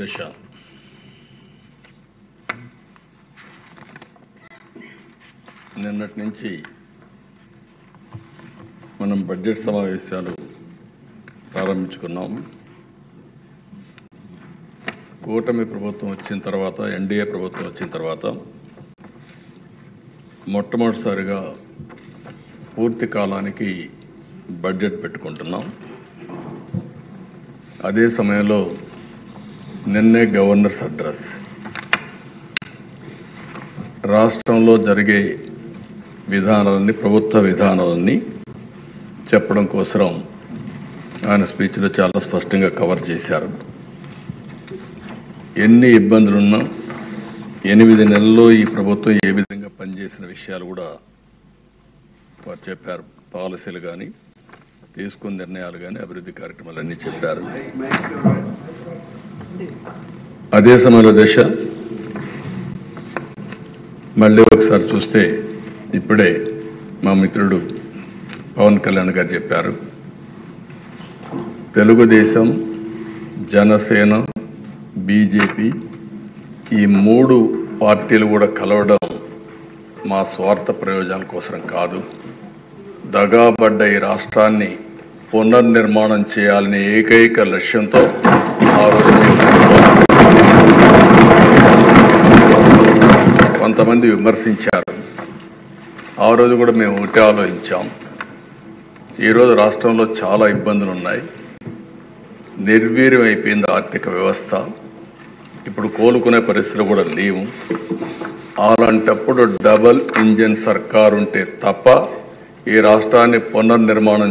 దిశ నిన్నటి నుంచి మనం బడ్జెట్ సమావేశాలు ప్రారంభించుకున్నాం. కూటమి ప్రభుత్వం వచ్చిన తర్వాత, ఎన్డీఏ ప్రభుత్వం వచ్చిన తర్వాత మొట్టమొదటిసారిగా పూర్తి కాలానికి బడ్జెట్ పెట్టుకుంటున్నాం. అదే సమయంలో నిన్నే గవర్నర్స్ అడ్రస్, రాష్ట్రంలో జరిగే విధానాలని, ప్రభుత్వ విధానాలని చెప్పడం కోసం ఆయన స్పీచ్లో చాలా స్పష్టంగా కవర్ చేశారు. ఎన్ని ఇబ్బందులున్నా 8 నెలల్లో ఈ ప్రభుత్వం ఏ విధంగా పనిచేసిన విషయాలు కూడా వారు చెప్పారు. పాలసీలు కానీ, తీసుకున్న నిర్ణయాలు కానీ, అభివృద్ధి కార్యక్రమాలన్నీ చెప్పారు. అదే సమయంలో దిశ మళ్ళీ ఒకసారి చూస్తే ఇప్పుడే మా మిత్రుడు పవన్ కళ్యాణ్ గారు చెప్పారు, తెలుగుదేశం, జనసేన, బీజేపీ ఈ 3 పార్టీలు కూడా కలవడం మా స్వార్థ ప్రయోజనాల కోసం కాదు, దగాబడ్డ ఈ రాష్ట్రాన్ని పునర్నిర్మాణం చేయాలనే ఏకైక లక్ష్యంతో ఆ రోజు కొంతమంది విమర్శించారు. ఆ రోజు కూడా మేము ఒకటే ఆలోచించాం. ఈరోజు రాష్ట్రంలో చాలా ఇబ్బందులు ఉన్నాయి, నిర్వీర్యం అయిపోయింది ఆర్థిక వ్యవస్థ, ఇప్పుడు కోలుకునే పరిస్థితులు కూడా లేవు. అలాంటప్పుడు డబల్ ఇంజిన్ సర్కారు ఉంటే తప్ప ఈ రాష్ట్రాన్ని పునర్నిర్మాణం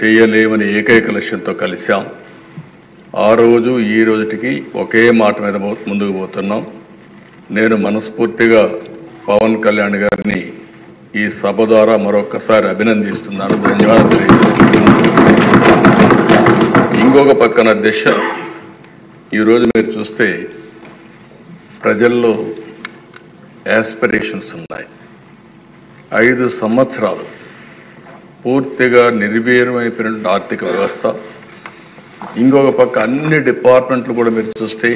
చేయలేమని ఏకైక లక్ష్యంతో కలిశాం. ఆ రోజు ఈ రోజుటికి ఒకే మాట మీద ముందుకు పోతున్నాం. నేను మనస్ఫూర్తిగా పవన్ కళ్యాణ్ గారిని ఈ సభ ద్వారా మరొకసారి అభినందిస్తున్నాను, ధన్యవాదాలు తెలియజేస్తున్నాను. ఇంకొక పక్కన దిశ, ఈరోజు మీరు చూస్తే ప్రజల్లో యాస్పిరేషన్స్ ఉన్నాయి. 5 సంవత్సరాలు పూర్తిగా నిర్వీర్యమైపోయిన ఆర్థిక వ్యవస్థ, ఇంకొక పక్క అన్ని డిపార్ట్మెంట్లు కూడా మీరు చూస్తే,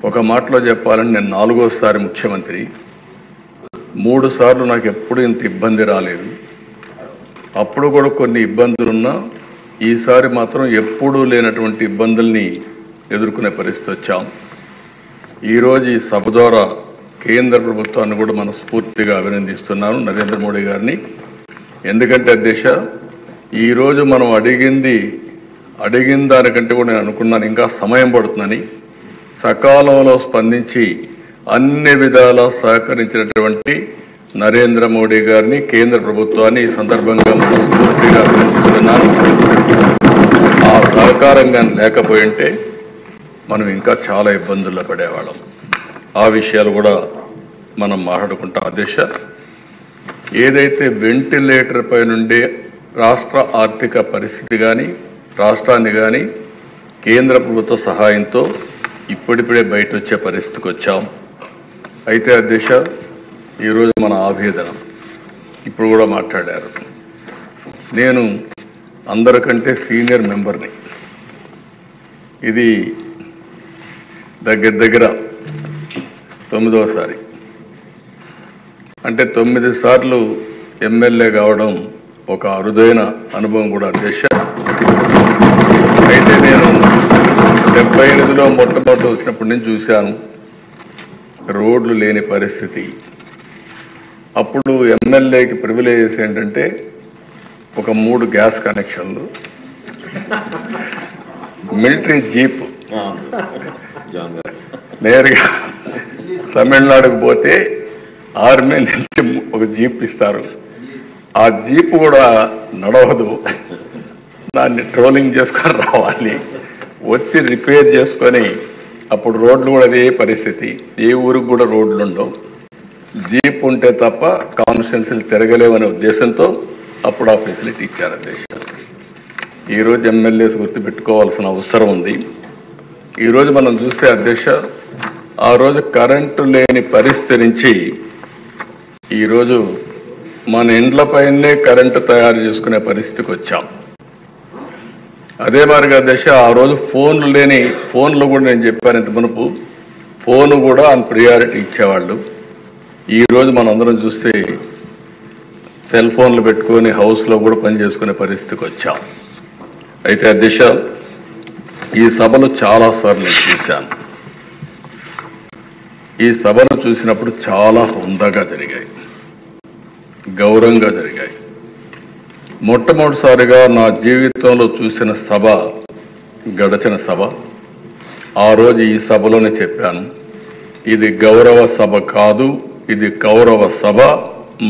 ఒక మాటలో చెప్పాలని నేను 4వసారి ముఖ్యమంత్రి, 3 సార్లు నాకు ఎప్పుడు ఇంత ఇబ్బంది రాలేదు. అప్పుడు కూడా కొన్ని ఇబ్బందులున్నా ఈసారి మాత్రం ఎప్పుడూ లేనటువంటి ఇబ్బందుల్ని ఎదుర్కొనే పరిస్థితి వచ్చాం. ఈరోజు ఈ సభ ద్వారా కేంద్ర ప్రభుత్వాన్ని కూడా మనస్ఫూర్తిగా అభినందిస్తున్నాను, నరేంద్ర మోడీ గారిని. ఎందుకంటే అధ్యక్ష, ఈరోజు మనం అడిగిన దానికంటే కూడా నేను అనుకున్నాను ఇంకా సమయం పడుతుందని. సకాలంలో స్పందించి అన్ని విధాలా సహకరించినటువంటి నరేంద్ర మోడీ గారిని, కేంద్ర ప్రభుత్వాన్ని ఈ సందర్భంగా మనస్ఫూర్తిగా అభినందిస్తున్నాను. ఆ సహకారంగా లేకపోయింటే మనం ఇంకా చాలా ఇబ్బందుల్లో పడేవాళ్ళం. ఆ విషయాలు కూడా మనం మాట్లాడుకుంటాం. అధ్యక్ష, ఏదైతే వెంటిలేటర్ పై నుండి రాష్ట్ర ఆర్థిక పరిస్థితి కానీ, రాష్ట్రాన్ని కానీ కేంద్ర ప్రభుత్వ సహాయంతో ఇప్పుడిప్పుడే బయట వచ్చే పరిస్థితికి వచ్చాం. అయితే అధ్యక్ష, ఈరోజు మన ఆవేదన ఇప్పుడు కూడా మాట్లాడారు. నేను అందరికంటే సీనియర్ మెంబర్ని. ఇది దగ్గర 9వసారి, అంటే 9 సార్లు ఎమ్మెల్యే కావడం ఒక అరుదైన అనుభవం కూడా అధ్యక్ష. అయితే నేను 78లో మొట్టమొదటి వచ్చినప్పటి నుంచి చూశాను రోడ్లు లేని పరిస్థితి. అప్పుడు ఎమ్మెల్యేకి ప్రివిలేజెస్ ఏంటంటే ఒక 3 గ్యాస్ కనెక్షన్లు, మిలిటరీ జీప్, నేరుగా తమిళనాడుకు పోతే ఆర్మీ నుంచి ఒక జీప్ ఇస్తారు. ఆ జీప్ కూడా నడవదు, దాన్ని ట్రోలింగ్ చేసుకొని రావాలి, వచ్చి రిపేర్ చేసుకొని. అప్పుడు రోడ్లు కూడా అదే పరిస్థితి, ఏ ఊరికి కూడా రోడ్లు ఉండవు. జీప్ ఉంటే తప్ప కాన్స్టిట్యున్సీలు తిరగలేవనే ఉద్దేశంతో అప్పుడు ఆ ఫెసిలిటీ ఇచ్చారు అధ్యక్ష. ఈరోజు ఎమ్మెల్యేస్ గుర్తుపెట్టుకోవాల్సిన అవసరం ఉంది. ఈరోజు మనం చూస్తే అధ్యక్ష, ఆ రోజు కరెంటు లేని పరిస్థితి నుంచి ఈరోజు మన ఇండ్లపైనే కరెంటు తయారు చేసుకునే పరిస్థితికి వచ్చాం. అదే మాదిరిగా దశ ఆ రోజు ఫోన్లు కూడా నేను చెప్పాను ఇంత మునుపు ఫోన్ కూడా ఆన్ ప్రియారిటీ ఇచ్చేవాళ్ళు. ఈరోజు మనందరం చూస్తే సెల్ ఫోన్లు పెట్టుకొని హౌస్లో కూడా పని చేసుకునే పరిస్థితికి వచ్చాం. అయితే ఆ దిశ ఈ సభలు చాలాసార్లు నేను చూశాను. ఈ సభను చూసినప్పుడు చాలా హుందాగా జరిగాయి, గౌరవంగా జరిగాయి. మొట్టమొదటిసారిగా నా జీవితంలో చూసిన సభ గడచిన సభ. ఆ రోజు ఈ సభలోనే చెప్పాను, ఇది గౌరవ సభ కాదు, ఇది కౌరవ సభ.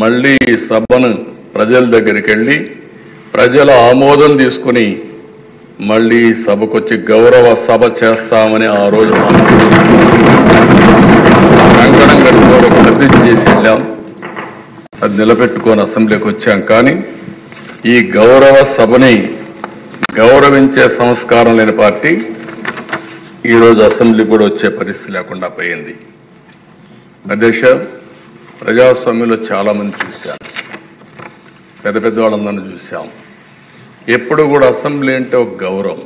మళ్ళీ ఈ సభను ప్రజల దగ్గరికి వెళ్ళి ప్రజల ఆమోదం తీసుకుని మళ్ళీ ఈ సభకు వచ్చి గౌరవ సభ చేస్తామని ఆ రోజు కంకణం కట్టుకొని ప్రతిజ్ఞ చేసి వెళ్ళాం. అది నిలబెట్టుకొని అసెంబ్లీకి వచ్చాం. కానీ ఈ గౌరవ సభని గౌరవించే సంస్కారం లేని పార్టీ ఈరోజు అసెంబ్లీ కూడా వచ్చే పరిస్థితి లేకుండా పోయింది. అధ్యక్ష, ప్రజాస్వామ్యంలో చాలామంది చూశాం, పెద్ద పెద్ద వాళ్ళందరినీ చూసాం. ఎప్పుడు కూడా అసెంబ్లీ అంటే ఒక గౌరవం.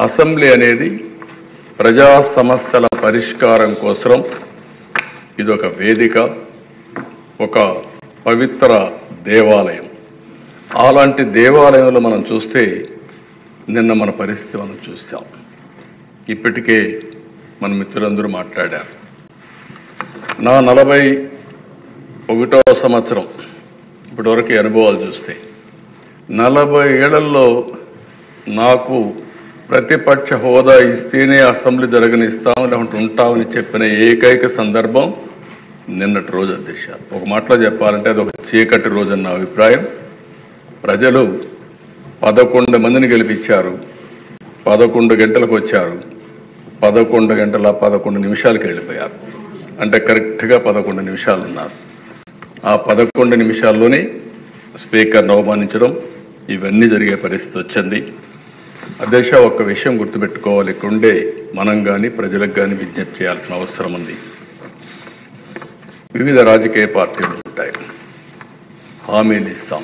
అసెంబ్లీ అనేది ప్రజా సమస్యల పరిష్కారం కోసం ఇది ఒక వేదిక, ఒక పవిత్ర దేవాలయం. అలాంటి దేవాలయంలో మనం చూస్తే నిన్న మన పరిస్థితి మనం చూసాం. ఇప్పటికే మన మిత్రులందరూ మాట్లాడారు. నా 41వ సంవత్సరం ఇప్పటివరకు అనుభవాలు చూస్తే 40 ఏళ్లలో నాకు ప్రతిపక్ష హోదా ఇస్తేనే అసెంబ్లీ జరగనిస్తాం లేకుంటే ఉంటామని చెప్పిన ఏకైక సందర్భం నిన్నటి రోజు. అధ్యక్ష, ఒక మాటలో చెప్పాలంటే అది ఒక చీకటి రోజు అన్న అభిప్రాయం. ప్రజలు 11 మందిని గెలిపించారు, 11 గంటలకు వచ్చారు, 11 గంటల 11 నిమిషాలకు వెళ్ళిపోయారు. అంటే కరెక్ట్గా 11 నిమిషాలు ఉన్నారు. ఆ 11 నిమిషాల్లోనే స్పీకర్ను అవమానించడం ఇవన్నీ జరిగే పరిస్థితి వచ్చింది. అధ్యక్ష, ఒక్క విషయం గుర్తుపెట్టుకోవాలి, ఇక్కడుండే మనం కానీ ప్రజలకు కానీ విజ్ఞప్తి చేయాల్సిన అవసరం ఉంది. వివిధ రాజకీయ పార్టీలు ఉంటాయి, హామీలు ఇస్తాం.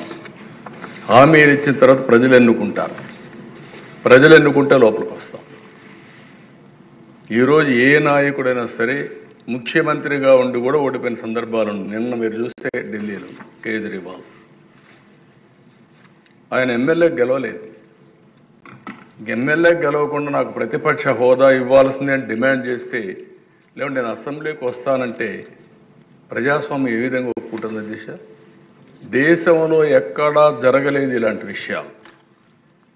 హామీలు ఇచ్చిన తర్వాత ప్రజలు ఎన్నుకుంటారు, ప్రజలు ఎన్నుకుంటే లోపలికి వస్తాం. ఈరోజు ఏ నాయకుడైనా సరే ముఖ్యమంత్రిగా ఉండి కూడా ఓడిపోయిన సందర్భాలు. నిన్న మీరు చూస్తే ఢిల్లీలో కేజ్రీవాల్ ఆయన ఎమ్మెల్యే గెలవలేదు. ఎమ్మెల్యే గెలవకుండా నాకు ప్రతిపక్ష హోదా ఇవ్వాల్సిందే అని డిమాండ్ చేస్తే, లేకుంటే నేను అసెంబ్లీకి వస్తానంటే ప్రజాస్వామ్యం ఏ విధంగా ఒప్పుకుంటుంది దిశ? దేశంలో ఎక్కడా జరగలేదు ఇలాంటి విషయాలు.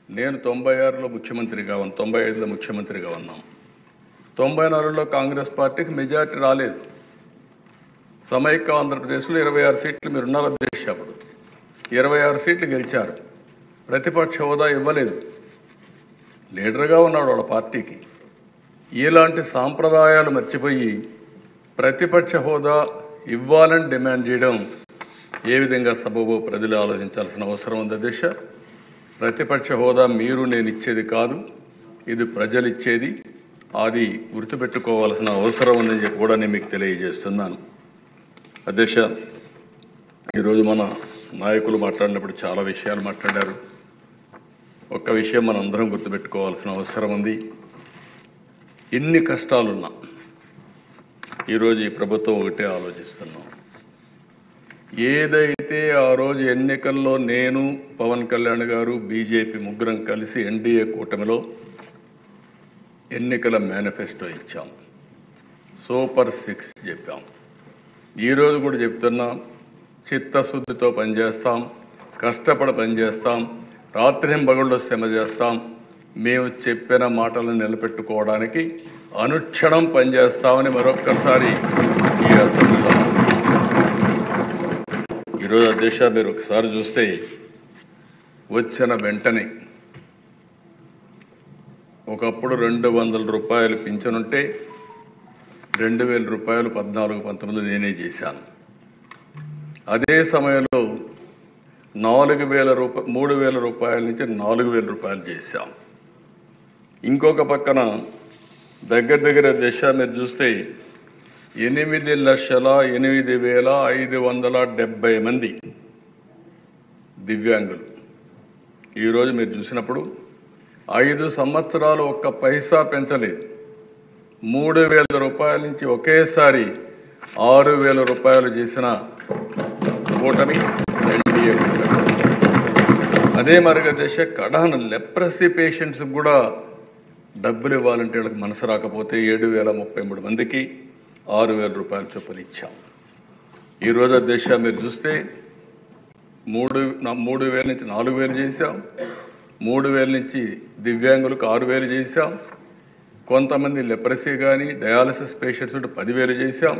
నేను 96లో ముఖ్యమంత్రిగా ఉన్నాను, 95లో ముఖ్యమంత్రిగా ఉన్నాం. 94లో కాంగ్రెస్ పార్టీకి మెజార్టీ రాలేదు. సమైక్య ఆంధ్రప్రదేశ్లో 26 సీట్లు మీరున్నారు అధ్యక్ష. అప్పుడు 26 సీట్లు గెలిచారు, ప్రతిపక్ష హోదా ఇవ్వలేదు. లీడర్గా ఉన్నాడు వాళ్ళ పార్టీకి. ఇలాంటి సాంప్రదాయాలు మర్చిపోయి ప్రతిపక్ష హోదా ఇవ్వాలని డిమాండ్ చేయడం ఏ విధంగా సబబో ప్రజలు ఆలోచించాల్సిన అవసరం ఉంది అధ్యక్ష. ప్రతిపక్ష హోదా మీరు నేను ఇచ్చేది కాదు, ఇది ప్రజలు ఇచ్చేది. అది గుర్తుపెట్టుకోవాల్సిన అవసరం ఉందని చెప్పి కూడా నేను మీకు తెలియజేస్తున్నాను. అధ్యక్ష, ఈరోజు మన నాయకులు మాట్లాడినప్పుడు చాలా విషయాలు మాట్లాడారు. ఒక్క విషయం మనం అందరం గుర్తుపెట్టుకోవాల్సిన అవసరం ఉంది. ఎన్ని కష్టాలున్నా ఈరోజు ఈ ప్రభుత్వం ఒకటే ఆలోచిస్తున్నాం. ఏదైతే ఆ రోజు ఎన్నికల్లో నేను, పవన్ కళ్యాణ్ గారు, బీజేపీ ముగ్గురం కలిసి ఎన్డీఏ కూటమిలో ఎన్నికల మేనిఫెస్టో ఇచ్చాం, సూపర్ 6 చెప్పాం. ఈరోజు కూడా చెప్తున్నాం, చిత్తశుద్ధితో పనిచేస్తాం, కష్టపడి పనిచేస్తాం, రాత్రింబగళ్ళు శ్రమ చేస్తాం. మేము చెప్పిన మాటలను నిలబెట్టుకోవడానికి అనుక్షణం పనిచేస్తామని మరొక్కసారి ఈ అసెంబ్లీలో ఈరోజు అధ్యక్ష మీరు ఒకసారి చూస్తే వచ్చిన వెంటనే ఒకప్పుడు 200 రూపాయలు పింఛనుంటే 2000 రూపాయలు 14-19 నేనే చేశాను. అదే సమయంలో 3000 రూపాయల నుంచి 4000 రూపాయలు చేశాం. ఇంకొక పక్కన దగ్గర దిశ మీరు చూస్తే 8,08,570 మంది దివ్యాంగులు ఈరోజు మీరు చూసినప్పుడు 5 సంవత్సరాలు ఒక్క పైసా పెంచలేదు. 3,000 రూపాయల నుంచి ఒకేసారి 6,000 రూపాయలు చేసిన కూటమి ఎన్డీఏ కూటమి. అదే మార్గదర్శ కడాన లెప్రసీ పేషెంట్స్కి కూడా డబ్బులు ఇవ్వాలంటే వాళ్ళకి మనసు రాకపోతే 7,033 మందికి 6,000 రూపాయల చొప్పున ఇచ్చాం. ఈరోజు దేశ మీరు చూస్తే 3,000 నుంచి 4,000 చేశాం. 3,000 నుంచి దివ్యాంగులకు 6,000 చేశాం. కొంతమంది లెప్రసీ కానీ డయాలసిస్ పేషెంట్స్ 10,000 చేశాం.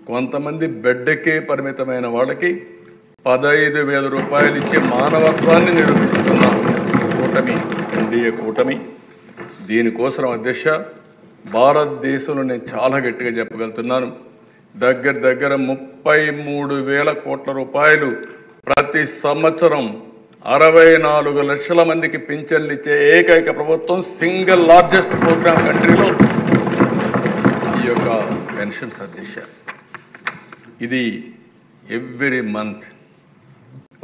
కొంతమంది బెడ్కే పరిమితమైన వాళ్ళకి 15,000 రూపాయలు ఇచ్చే మానవత్వాన్ని నిరూపించుకున్న కూటమి ఎన్డీఏ కూటమి. దీనికోసం అధ్యక్ష భారతదేశంలో నేను చాలా గట్టిగా చెప్పగలుగుతున్నాను, దగ్గర 33,000 కోట్ల రూపాయలు ప్రతి సంవత్సరం 64 లక్షల మందికి పింఛన్లు ఇచ్చే ఏకైక ప్రభుత్వం, సింగిల్ లార్జెస్ట్ ప్రోగ్రామ్ కంట్రీలో ఈ యొక్క పెన్షన్స్ అధ్యక్ష. ఇది ఎవ్రీ మంత్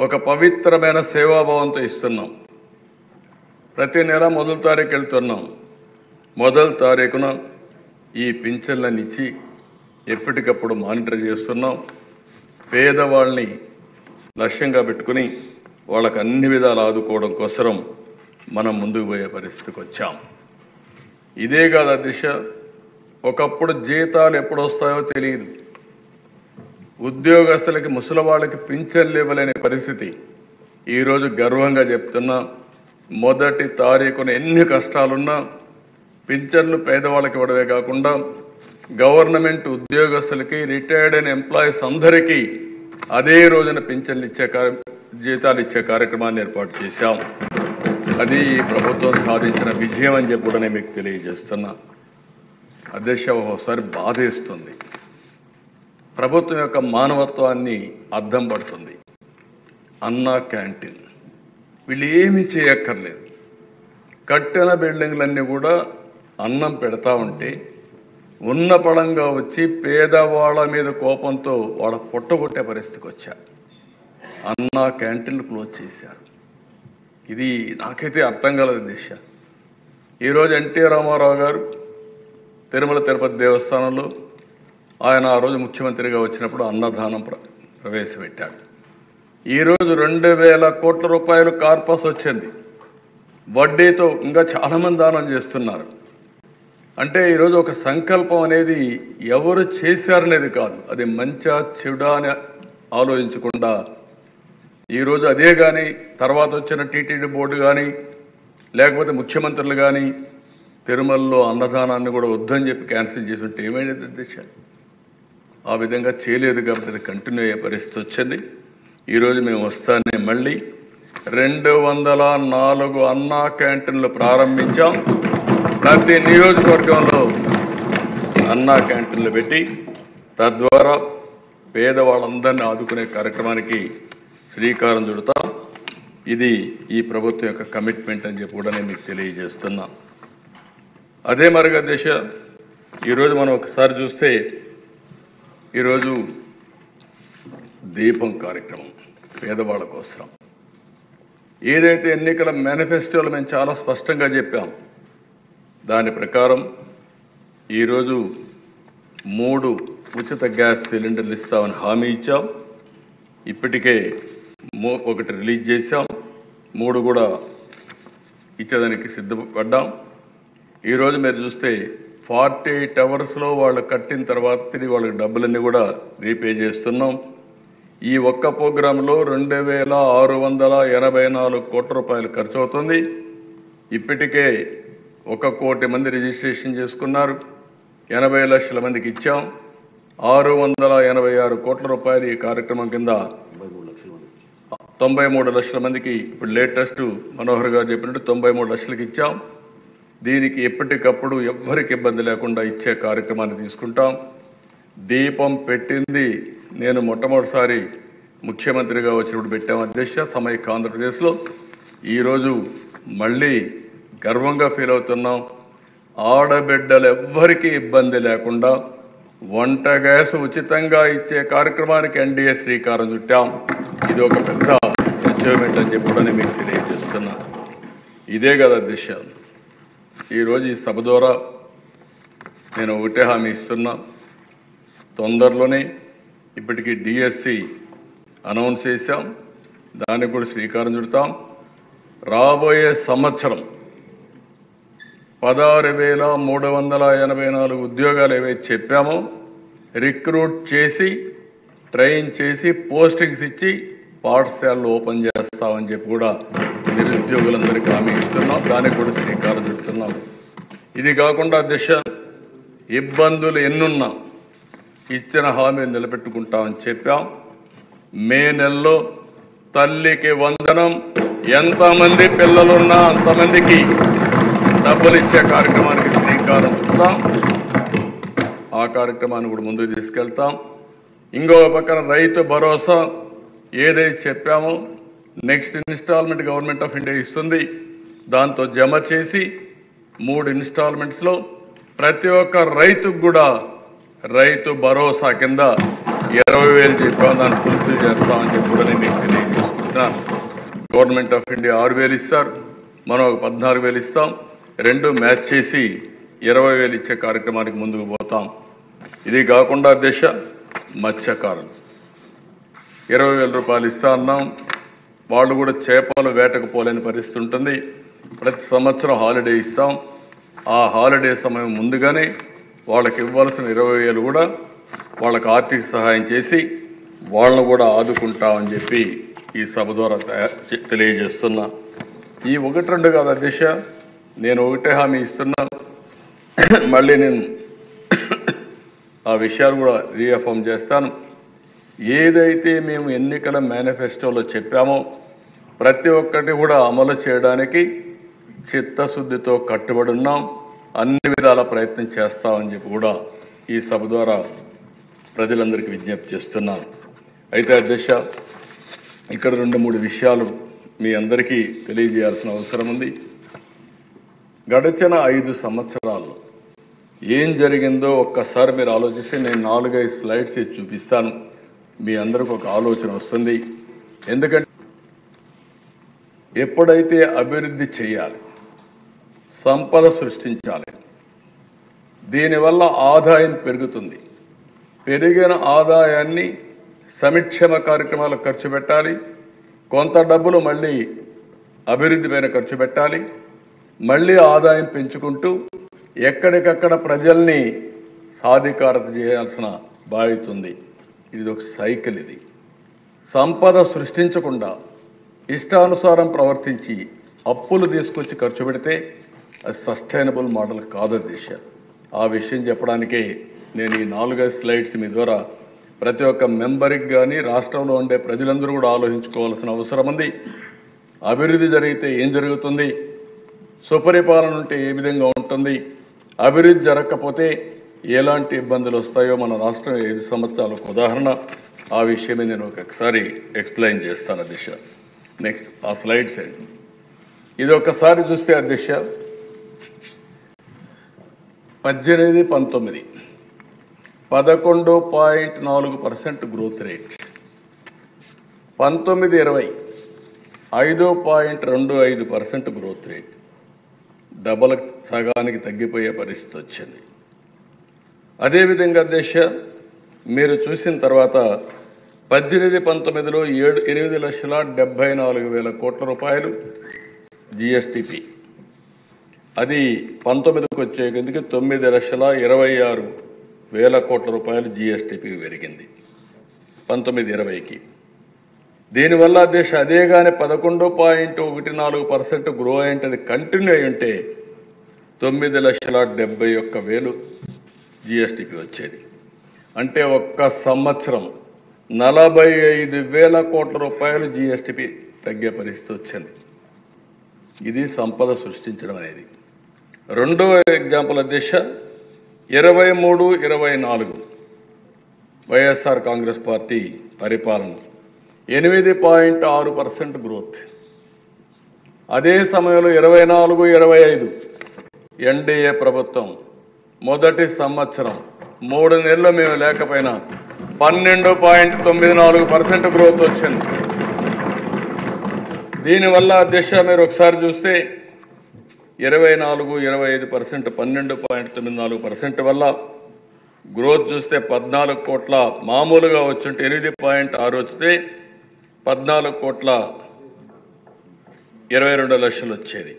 ఒక పవిత్రమైన సేవాభావంతో ఇస్తున్నాం. ప్రతి నెల మొదటి తారీఖు వెళ్తున్నాం. మొదటి తారీఖున ఈ పింఛన్లను ఇచ్చి ఎప్పటికప్పుడు మానిటర్ చేస్తున్నాం. పేదవాళ్ళని లక్ష్యంగా పెట్టుకుని వాళ్ళకు అన్ని విధాలు ఆదుకోవడం కోసం మనం ముందుకు పోయే పరిస్థితికి వచ్చాం. ఇదే కాదు దిశ, ఒకప్పుడు జీతాలు ఎప్పుడు వస్తాయో తెలియదు. ఉద్యోగస్తులకి ముసలి వాళ్ళకి పింఛన్లు ఇవ్వలేని పరిస్థితి. ఈరోజు గర్వంగా చెప్తున్నా, మొదటి తారీఖున ఎన్ని కష్టాలున్నా పింఛన్లు పేదవాళ్ళకి ఇవ్వడమే కాకుండా గవర్నమెంట్ ఉద్యోగస్తులకి, రిటైర్డ్ అయిన ఎంప్లాయీస్ అందరికీ అదే రోజున పింఛన్లు ఇచ్చే జీతాలు ఇచ్చే కార్యక్రమాన్ని ఏర్పాటు చేశాం. అది ఈ ప్రభుత్వం సాధించిన విజయం అని చెప్పి కూడా నేను మీకు తెలియజేస్తున్నా. అధ్యక్ష, ఒకసారి బాధేస్తుంది. ప్రభుత్వం యొక్క మానవత్వాన్ని అద్దం పడుతుంది. అన్నా క్యాంటీన్ వీళ్ళు ఏమీ చేయక్కర్లేదు. కట్టిన బిల్డింగ్లన్నీ కూడా అన్నం పెడతా ఉంటే ఉన్న పడంగా వచ్చి పేదవాళ్ళ మీద కోపంతో వాళ్ళ పొట్టగొట్టే పరిస్థితికి వచ్చారు. అన్నా క్యాంటీన్లు క్లోజ్ చేశారు. ఇది నాకైతే అర్థం కాలేదు దిశ. ఈరోజు ఎన్టీ రామారావు గారు తిరుమల తిరుపతి దేవస్థానంలో ఆయన ఆ రోజు ముఖ్యమంత్రిగా వచ్చినప్పుడు అన్నదానం ప్రవేశపెట్టాడు. ఈరోజు 2,000 కోట్ల రూపాయలు కార్పస్ వచ్చింది. వడ్డీతో ఇంకా చాలామంది దానం చేస్తున్నారు. అంటే ఈరోజు ఒక సంకల్పం అనేది ఎవరు చేశారనేది కాదు, అది మంచా చెడా అని ఆలోచించకుండా ఈరోజు అదే కానీ తర్వాత వచ్చిన టీటీడీ బోర్డు కానీ లేకపోతే ముఖ్యమంత్రులు కానీ తిరుమలలో అన్నదానాన్ని కూడా వద్దని చెప్పి క్యాన్సిల్ చేసి ఉంటే ఏమైనది అధ్యక్ష? ఆ విధంగా చేయలేదు కాబట్టి అది కంటిన్యూ అయ్యే పరిస్థితి వచ్చింది. ఈరోజు మేము వస్తానే మళ్ళీ 204 అన్నా క్యాంటీన్లు ప్రారంభించాం. ప్రతి నియోజకవర్గంలో అన్నా క్యాంటీన్లు పెట్టి తద్వారా పేదవాళ్ళందరినీ ఆదుకునే కార్యక్రమానికి శ్రీకారం చుడతాం. ఇది ఈ ప్రభుత్వం యొక్క కమిట్మెంట్ అని చెప్పి కూడా నేను మీకు తెలియజేస్తున్నా. అదే మరిగా దిశ, ఈరోజు మనం ఒకసారి చూస్తే ఈరోజు దీపం కార్యక్రమం పేదవాళ్ళ కోసం ఏదైతే ఎన్నికల మేనిఫెస్టోలో మేము చాలా స్పష్టంగా చెప్పాం, దాని ప్రకారం ఈరోజు 3 ఉచిత గ్యాస్ సిలిండర్లు ఇస్తామని హామీ ఇచ్చాం. ఇప్పటికే 1 రిలీజ్ చేశాం, 3 కూడా ఇచ్చేదానికి సిద్ధపడ్డాం. ఈరోజు మీరు చూస్తే 48 అవర్స్లో వాళ్ళు కట్టిన తర్వాత తిరిగి వాళ్ళకి డబ్బులన్నీ కూడా రీపే చేస్తున్నాం. ఈ ఒక్క ప్రోగ్రాంలో 2,684 కోట్ల రూపాయలు ఖర్చు అవుతుంది. ఇప్పటికే 1 కోటి మంది రిజిస్ట్రేషన్ చేసుకున్నారు. 80 లక్షల మందికి ఇచ్చాం. 686 కోట్ల రూపాయలు ఈ కార్యక్రమం కింద 93 లక్షల మందికి ఇప్పుడు లేటెస్ట్ మనోహర్ గారు చెప్పినట్టు 93 లక్షలకి ఇచ్చాం. దీనికి ఎప్పటికప్పుడు ఎవ్వరికి ఇబ్బంది లేకుండా ఇచ్చే కార్యక్రమాన్ని తీసుకుంటాం. దీపం పెట్టింది నేను మొట్టమొదటిసారి ముఖ్యమంత్రిగా వచ్చినప్పుడు పెట్టాం అధ్యక్ష, సమైక్య ఆంధ్రప్రదేశ్లో. ఈరోజు మళ్ళీ గర్వంగా ఫీల్ అవుతున్నాం. ఆడబిడ్డలు ఎవ్వరికీ ఇబ్బంది లేకుండా వంట గ్యాస్ ఉచితంగా ఇచ్చే కార్యక్రమానికి ఎన్డీఏ శ్రీకారం చుట్టాం. ఇది ఒక పెద్ద అచీవ్మెంట్ అని చెప్పి కూడా నేను మీకు తెలియజేస్తున్నా. ఇదే కదా దిశ. ఈరోజు ఈ సభ ద్వారా నేను ఒకటే హామీ ఇస్తున్నా, తొందరలోనే ఇప్పటికీ డిఎస్సి అనౌన్స్ చేశాం, దానికి కూడా శ్రీకారం చుడతాం. రాబోయే సంవత్సరం 16,384 ఉద్యోగాలు ఏవైతే చెప్పామో రిక్రూట్ చేసి ట్రైన్ చేసి పోస్టింగ్స్ ఇచ్చి పాఠశాలలు ఓపెన్ చేస్తామని చెప్పి కూడా నిరుద్యోగులందరికీ హామీ ఇస్తున్నాం. దానికి కూడా శ్రీకారం చుడుతున్నాం. ఇది కాకుండా దిశ ఇబ్బందులు ఎన్నున్నా ఇచ్చిన హామీలు నిలబెట్టుకుంటామని చెప్పాం. మే నెలలో తల్లికి వందనం, ఎంతమంది పిల్లలున్నా అంతమందికి డబ్బులు ఇచ్చే కార్యక్రమానికి శ్రీకారం చుడతాం. ఆ కార్యక్రమాన్ని కూడా ముందుకు తీసుకెళ్తాం. ఇంకో పక్కన రైతు భరోసా ఏదైతే చెప్పామో next instalment government of India ఇస్తుంది, దాంతో జమ చేసి 3 ఇన్స్టాల్మెంట్స్లో ప్రతి ఒక్క రైతుకు కూడా రైతు భరోసా కింద 20,000 చెప్పాం, దాన్ని ఫుల్ఫిల్ చేస్తామని చెప్పి కూడా నేను మీకు తెలియజేసుకుంటున్నాను. గవర్నమెంట్ ఆఫ్ ఇండియా 6,000 ఇస్తారు, మనం ఒక 14,000 ఇస్తాం. 2 మ్యాచ్ చేసి 20,000 ఇచ్చే కార్యక్రమానికి ముందుకు పోతాం. ఇది కాకుండా దిశ మత్స్యకారులు 20,000 రూపాయలు ఇస్తా అన్నాం. వాళ్ళు కూడా చేపలు వేటకు పోలేని పరిస్థితి ఉంటుంది. ప్రతి సంవత్సరం హాలిడే ఇస్తాం. ఆ హాలిడే సమయం ముందుగానే వాళ్ళకి ఇవ్వాల్సిన 20,000 కూడా వాళ్ళకు ఆర్థిక సహాయం చేసి వాళ్ళను కూడా ఆదుకుంటామని చెప్పి ఈ సభ ద్వారా తెలియజేస్తున్నా. ఈ 1-2 కాదు దిశ, నేను ఒకటే హామీ ఇస్తున్నా. మళ్ళీ నేను ఆ విషయాలు కూడా రీఅఫర్మ్ చేస్తాను. ఏదైతే మేము ఎన్నికల మేనిఫెస్టోలో చెప్పామో ప్రతి ఒక్కటి కూడా అమలు చేయడానికి చిత్తశుద్ధితో కట్టుబడి ఉన్నాం. అన్ని విధాల ప్రయత్నం చేస్తామని చెప్పి కూడా ఈ సభ ద్వారా ప్రజలందరికీ విజ్ఞప్తి చేస్తున్నాను. అయితే అధ్యక్ష, ఇక్కడ 2-3 విషయాలు మీ అందరికీ తెలియజేయాల్సిన అవసరం ఉంది. గడిచిన 5 సంవత్సరాల్లో ఏం జరిగిందో ఒక్కసారి మీరు ఆలోచిస్తే నేను 4-5 స్లైడ్స్ చూపిస్తాను. మీ అందరికి ఒక ఆలోచన వస్తుంది. ఎందుకంటే ఎప్పుడైతే అభివృద్ధి చేయాలి, సంపద సృష్టించాలి, దీనివల్ల ఆదాయం పెరుగుతుంది. పెరిగిన ఆదాయాన్ని సంక్షేమ కార్యక్రమాలకు ఖర్చు పెట్టాలి. కొంత డబ్బులు మళ్ళీ అభివృద్ధి పైన ఖర్చు పెట్టాలి. మళ్ళీ ఆదాయం పెంచుకుంటూ ఎక్కడికక్కడ ప్రజల్ని సాధికారత చేయాల్సిన బాధ్యత ఉంది. ఇది ఒక సైకిల్. ఇది సంపద సృష్టించకుండా ఇష్టానుసారం ప్రవర్తించి అప్పులు తీసుకొచ్చి ఖర్చు పెడితే అది సస్టైనబుల్ మోడల్ కాదు దిశ. ఆ విషయం చెప్పడానికే నేను ఈ 4-5 స్లైడ్స్ మీ ద్వారా ప్రతి ఒక్క మెంబర్కి కానీ రాష్ట్రంలో ఉండే ప్రజలందరూ కూడా ఆలోచించుకోవాల్సిన అవసరం ఉంది. అభివృద్ధి జరిగితే ఏం జరుగుతుంది, సుపరిపాలన ఉంటే ఏ విధంగా ఉంటుంది, అభివృద్ధి జరగకపోతే ఎలాంటి ఇబ్బందులు వస్తాయో మన రాష్ట్రం 5 సంవత్సరాలకు ఉదాహరణ. ఆ విషయమే నేను ఒకసారి ఎక్స్ప్లెయిన్ చేస్తాను అధ్యక్ష. నెక్స్ట్ ఆ స్లైడ్స్ అండి. ఇది ఒకసారి చూస్తే అధ్యక్ష 18-19 11.4% growth rate, 19-20 5.25% growth rate, double సగానికి తగ్గిపోయే పరిస్థితి వచ్చింది. అదేవిధంగా అధ్యక్ష మీరు చూసిన తర్వాత 18-19లో 8,74,000 కోట్ల రూపాయలు జిఎస్టిపి. అది 19కి వచ్చేందుకు 9,26,000 కోట్ల రూపాయలు జిఎస్టిపి పెరిగింది 19-20కి. దీనివల్ల దేశ అదే కానీ 11.14% గ్రో అయింటది కంటిన్యూ అయి ఉంటే 9,71,000 జిఎస్టిపి వచ్చేది. అంటే ఒక్క సంవత్సరం 45,000 కోట్ల రూపాయలు జిఎస్టిపి తగ్గే పరిస్థితి వచ్చింది. ఇది సంపద సృష్టించడం అనేది. రెండో ఎగ్జాంపుల్ అధ్యక్ష 23-24 వైఎస్ఆర్ కాంగ్రెస్ పార్టీ పరిపాలన 8.6% గ్రోత్. అదే సమయంలో 24-25 ఎన్డీఏ ప్రభుత్వం మొదటి సంవత్సరం 3 నెలలు మేము లేకపోయినా 12.94% గ్రోత్ వచ్చింది. దీనివల్ల అధ్యక్ష మీరు ఒకసారి చూస్తే 24-25% 12.94% వల్ల గ్రోత్ చూస్తే 14 కోట్ల మామూలుగా వచ్చుంటే 8.6 వస్తే 14 కోట్ల 22 లక్షలు వచ్చేది.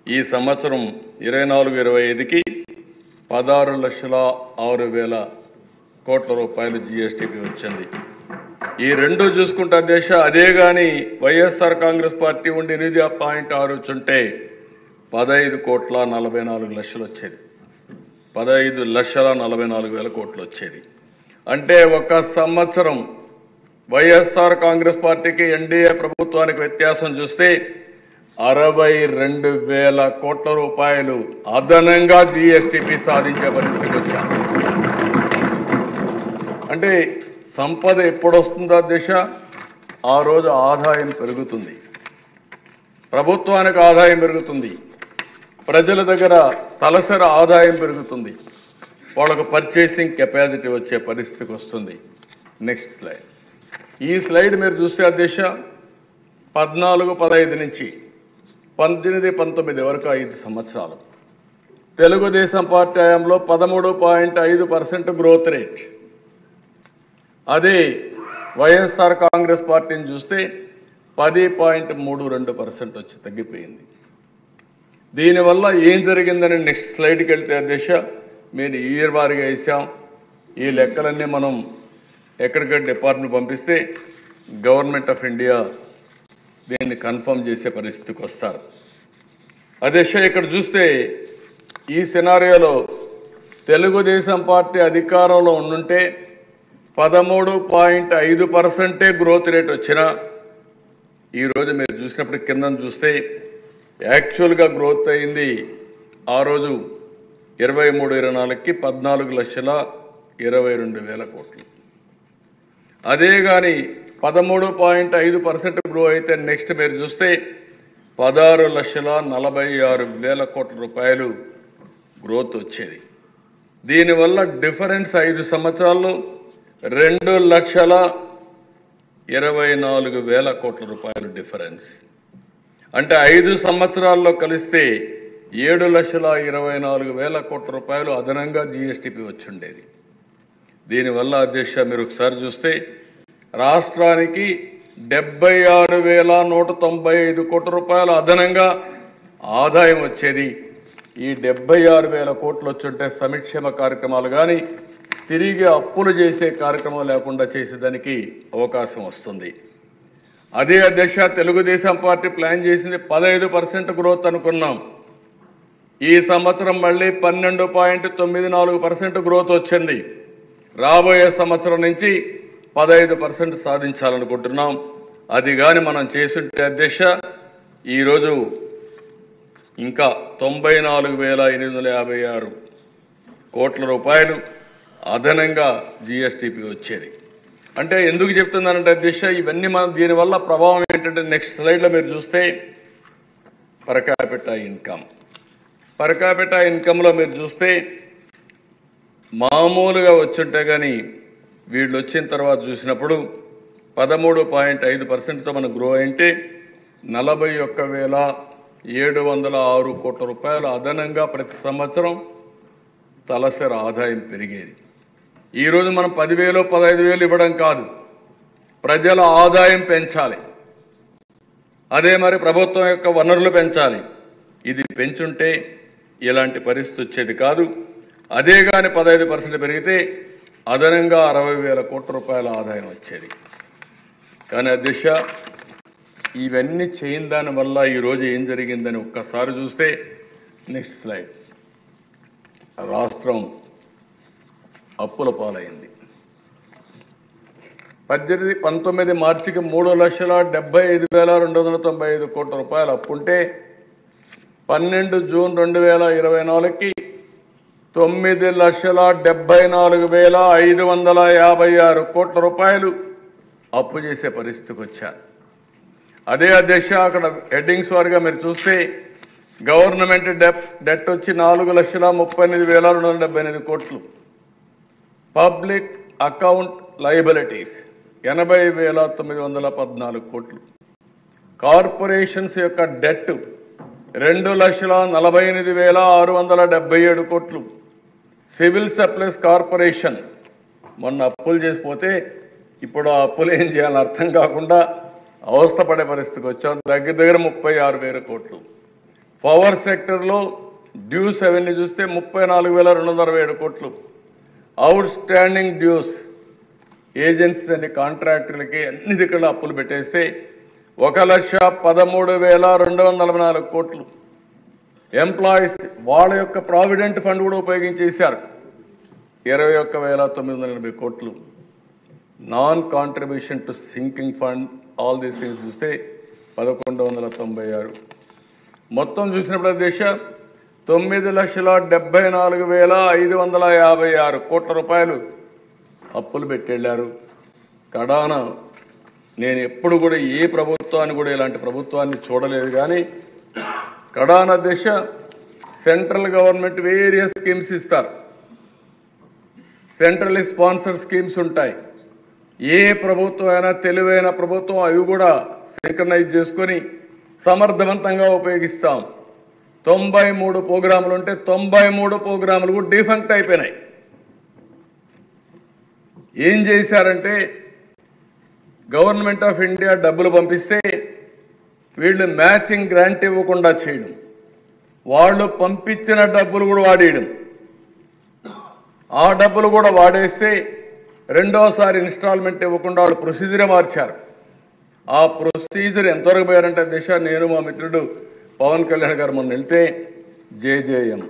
ఈ సంవత్సరం 24-25కి 16,06,000 కోట్ల రూపాయలు జీఎస్టీపీ వచ్చింది. ఈ రెండు చూసుకుంటే అధ్యక్ష అదే కానీ వైఎస్ఆర్ కాంగ్రెస్ పార్టీ ఉండి 8.6 వచ్చుంటే 15,44 లక్షలు వచ్చేది. 15,44,000 కోట్లు వచ్చేది. అంటే ఒక సంవత్సరం వైఎస్ఆర్ కాంగ్రెస్ పార్టీకి ఎన్డీఏ ప్రభుత్వానికి వ్యత్యాసం చూస్తే 62,000 కోట్ల రూపాయలు అదనంగా జీఎస్టీపీ సాధించే పరిస్థితికి వచ్చాం. అంటే సంపద ఎప్పుడు వస్తుందో దిశ ఆ రోజు ఆదాయం పెరుగుతుంది, ప్రభుత్వానికి ఆదాయం పెరుగుతుంది, ప్రజల దగ్గర తలసరి ఆదాయం పెరుగుతుంది, వాళ్ళకు పర్చేసింగ్ కెపాసిటీ వచ్చే పరిస్థితికి వస్తుంది. Next slide. ఈ స్లైడ్ మీరు చూస్తే అధ్యక్ష 14-15 నుంచి 18-19 వరకు 5 సంవత్సరాలు తెలుగుదేశం పార్టీ హయాంలో 13.5% గ్రోత్ రేట్. అదే వైఎస్ఆర్ కాంగ్రెస్ పార్టీని చూస్తే 10.32% వచ్చి తగ్గిపోయింది. దీనివల్ల ఏం జరిగిందని నెక్స్ట్ స్లైడ్కి వెళ్తే అధ్యక్ష మీరు ఇయర్ వారీగా వేసాం. ఈ లెక్కలన్నీ మనం ఎక్కడికక్కడ డిపార్ట్మెంట్ పంపిస్తే గవర్నమెంట్ ఆఫ్ ఇండియా దీన్ని కన్ఫర్మ్ చేసే పరిస్థితికి వస్తారు. అధ్యక్ష ఇక్కడ చూస్తే ఈ సినారియోలో తెలుగుదేశం పార్టీ అధికారంలో ఉండుంటే 13.5% గ్రోత్ రేట్ వచ్చినా ఈరోజు మీరు చూసినప్పుడు కింద చూస్తే యాక్చువల్గా గ్రోత్ అయింది ఆ రోజు 23-24కి 14,22,000 కోట్లు. అదే కానీ 13.5% గ్రో అయితే నెక్స్ట్ మీరు చూస్తే 16,46,000 కోట్ల రూపాయలు గ్రోత్ వచ్చేది. దీనివల్ల డిఫరెన్స్ 5 సంవత్సరాల్లో 2,24,000 కోట్ల రూపాయలు డిఫరెన్స్. అంటే 5 సంవత్సరాల్లో కలిస్తే 7,24,000 కోట్ల రూపాయలు అదనంగా జీఎస్టీపీ వచ్చిండేది. దీనివల్ల అధ్యక్ష మీరు ఒకసారి చూస్తే రాష్ట్రానికి 76,195 కోట్ల రూపాయలు అదనంగా ఆదాయం వచ్చేది. ఈ 76,000 కోట్లు వచ్చుంటే సంక్షేమ కార్యక్రమాలు కానీ తిరిగి అప్పులు చేసే కార్యక్రమం లేకుండా చేసేదానికి అవకాశం వస్తుంది. అదే అధ్యక్ష తెలుగుదేశం పార్టీ ప్లాన్ చేసింది 15% గ్రోత్ అనుకున్నాం. ఈ సంవత్సరం మళ్ళీ 12.94% గ్రోత్ వచ్చింది. రాబోయే సంవత్సరం నుంచి 15% సాధించాలనుకుంటున్నాం. అది కానీ మనం చేసుంటే అధ్యక్ష ఈరోజు ఇంకా 94,856 కోట్ల రూపాయలు అదనంగా జీఎస్టీపీ వచ్చేది. అంటే ఎందుకు చెప్తున్నానంటే అధ్యక్ష ఇవన్నీ మనం దీనివల్ల ప్రభావం ఏంటంటే నెక్స్ట్ స్లైడ్లో మీరు చూస్తే పర్ క్యాపిటా ఇన్కంలో మీరు చూస్తే మామూలుగా వచ్చుంటే కానీ వీళ్ళు వచ్చిన తర్వాత చూసినప్పుడు 13.5%తో మనం గ్రో అయితే 41,706 కోట్ల రూపాయలు అదనంగా ప్రతి సంవత్సరం తలసరి ఆదాయం పెరిగేది. ఈరోజు మనం 10,000 15,000 ఇవ్వడం కాదు, ప్రజల ఆదాయం పెంచాలి. అదే మరి ప్రభుత్వం యొక్క వనరులు పెంచాలి. ఇది పెంచుంటే ఇలాంటి పరిస్థితి వచ్చేది కాదు. అదే కానీ 15% పెరిగితే అదనంగా 60,000 కోట్ల రూపాయల ఆదాయం వచ్చేది. కానీ అధ్యక్ష ఇవన్నీ చేయని దానివల్ల ఈరోజు ఏం జరిగిందని ఒక్కసారి చూస్తే నెక్స్ట్ స్లైడ్. రాష్ట్రం అప్పుల పాలైంది. 18-19 మార్చికి 3,75,295 కోట్ల రూపాయలు అప్పుంటే 12 జూన్ 2024కి 9,74,556 కోట్ల రూపాయలు అప్పు చేసే పరిస్థితికి వచ్చారు. అదే అధ్యక్ష అక్కడ హెడ్డింగ్స్ వారిగా మీరు చూస్తే గవర్నమెంట్ డెట్ వచ్చి 4,38,278 కోట్లు, పబ్లిక్ అకౌంట్ లయబిలిటీస్ 80,914 కోట్లు, కార్పొరేషన్స్ యొక్క డెట్ 2,48,677 కోట్లు. సివిల్ సప్లైస్ కార్పొరేషన్ మొన్న అప్పులు చేసిపోతే ఇప్పుడు ఆ అప్పులు ఏం చేయాలని అర్థం కాకుండా అవస్థపడే పరిస్థితికి వచ్చాం. దగ్గర దగ్గర 36,000 కోట్లు. పవర్ సెక్టర్లో డ్యూస్ అవన్నీ చూస్తే 34,267 కోట్లు. అవుట్ స్టాండింగ్ డ్యూస్ ఏజెన్సీస్ అన్ని కాంట్రాక్టులకి అన్ని దగ్గర అప్పులు పెట్టేస్తే 1,13,244 కోట్లు. ఎంప్లాయీస్ వాళ్ళ యొక్క ప్రావిడెంట్ ఫండ్ కూడా ఉపయోగించేశారు 21,980 కోట్లు. Non contribution to sinking fund all these things చూస్తే 1,196. మొత్తం చూసినప్పుడు దేశ 9,74,556 కోట్ల రూపాయలు అప్పులు పెట్టెళ్ళారు. కడాన నేను ఎప్పుడు కూడా ఏ ప్రభుత్వాన్ని కూడా ఇలాంటి ప్రభుత్వాన్ని చూడలేదు. కానీ కడాన దిశ సెంట్రల్ గవర్నమెంట్ వేరియస్ స్కీమ్స్ ఇస్తారు. సెంట్రల్ స్పాన్సర్ స్కీమ్స్ ఉంటాయి. ఏ ప్రభుత్వం అయినా తెలివైన ప్రభుత్వం అవి కూడా సింక్రనైజ్ చేసుకొని సమర్థవంతంగా ఉపయోగిస్తాం. 93 ప్రోగ్రాములు ఉంటే 93 ప్రోగ్రాములు కూడా డిఫంక్ట్ అయిపోయినాయి. ఏం చేశారంటే గవర్నమెంట్ ఆఫ్ ఇండియా డబ్బులు పంపిస్తే వీళ్ళు మ్యాచింగ్ గ్రాంట్ ఇవ్వకుండా చేయడం, వాళ్ళు పంపించిన డబ్బులు కూడా వాడేయడం, ఆ డబ్బులు కూడా వాడేస్తే రెండోసారి ఇన్స్టాల్మెంట్ ఇవ్వకుండా వాళ్ళు ప్రొసీజరే మార్చారు. ఆ ప్రొసీజర్ ఎంతవరకు పోయారంటే దిశ నేను మా మిత్రుడు పవన్ కళ్యాణ్ గారు మొన్న వెళ్తే జేజేఎం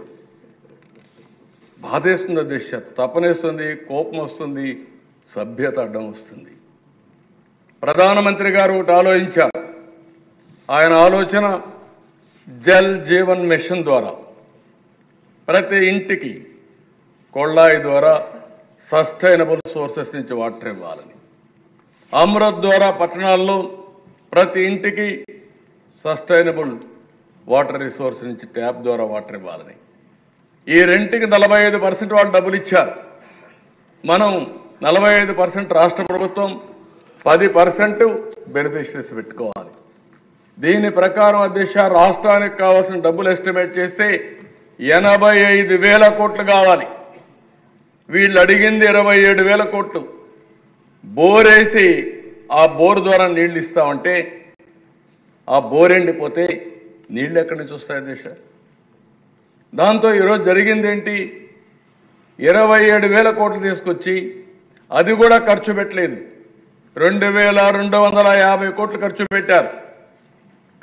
బాధేస్తుంది, దిశ తపనేస్తుంది, కోపం వస్తుంది, సభ్యత అడ్డం వస్తుంది. ప్రధానమంత్రి గారు ఒకటి ఆలోచించారు. ఆయన ఆలోచన జల్ జీవన్ మిషన్ ద్వారా ప్రతి ఇంటికి కొళ్ళాయి ద్వారా సస్టైనబుల్ సోర్సెస్ నుంచి వాటర్ ఇవ్వాలని, అమృత్ ద్వారా పట్టణాల్లో ప్రతి ఇంటికి సస్టైనబుల్ వాటర్ రిసోర్స్ నుంచి ట్యాప్ ద్వారా వాటర్ ఇవ్వాలని, ఈ రెంటికి 45% వాళ్ళు డబ్బులు ఇచ్చారు. మనం 45% రాష్ట్ర ప్రభుత్వం, 10% బెనిఫిషరీస్ పెట్టుకోవాలి. దీని ప్రకారం అధ్యక్ష రాష్ట్రానికి కావాల్సిన డబ్బులు ఎస్టిమేట్ చేస్తే 85,000 కోట్లు కావాలి. వీళ్ళు అడిగింది 27,000 కోట్లు. బోరేసి ఆ బోర్ ద్వారా నీళ్లు ఇస్తామంటే ఆ బోర్ ఎండిపోతే నీళ్లు ఎక్కడి నుంచి వస్తాయి అధ్యక్ష? దాంతో ఈరోజు జరిగింది ఏంటి? 27,000 కోట్లు తీసుకొచ్చి అది కూడా ఖర్చు పెట్టలేదు. 2,250 కోట్లు ఖర్చు పెట్టారు.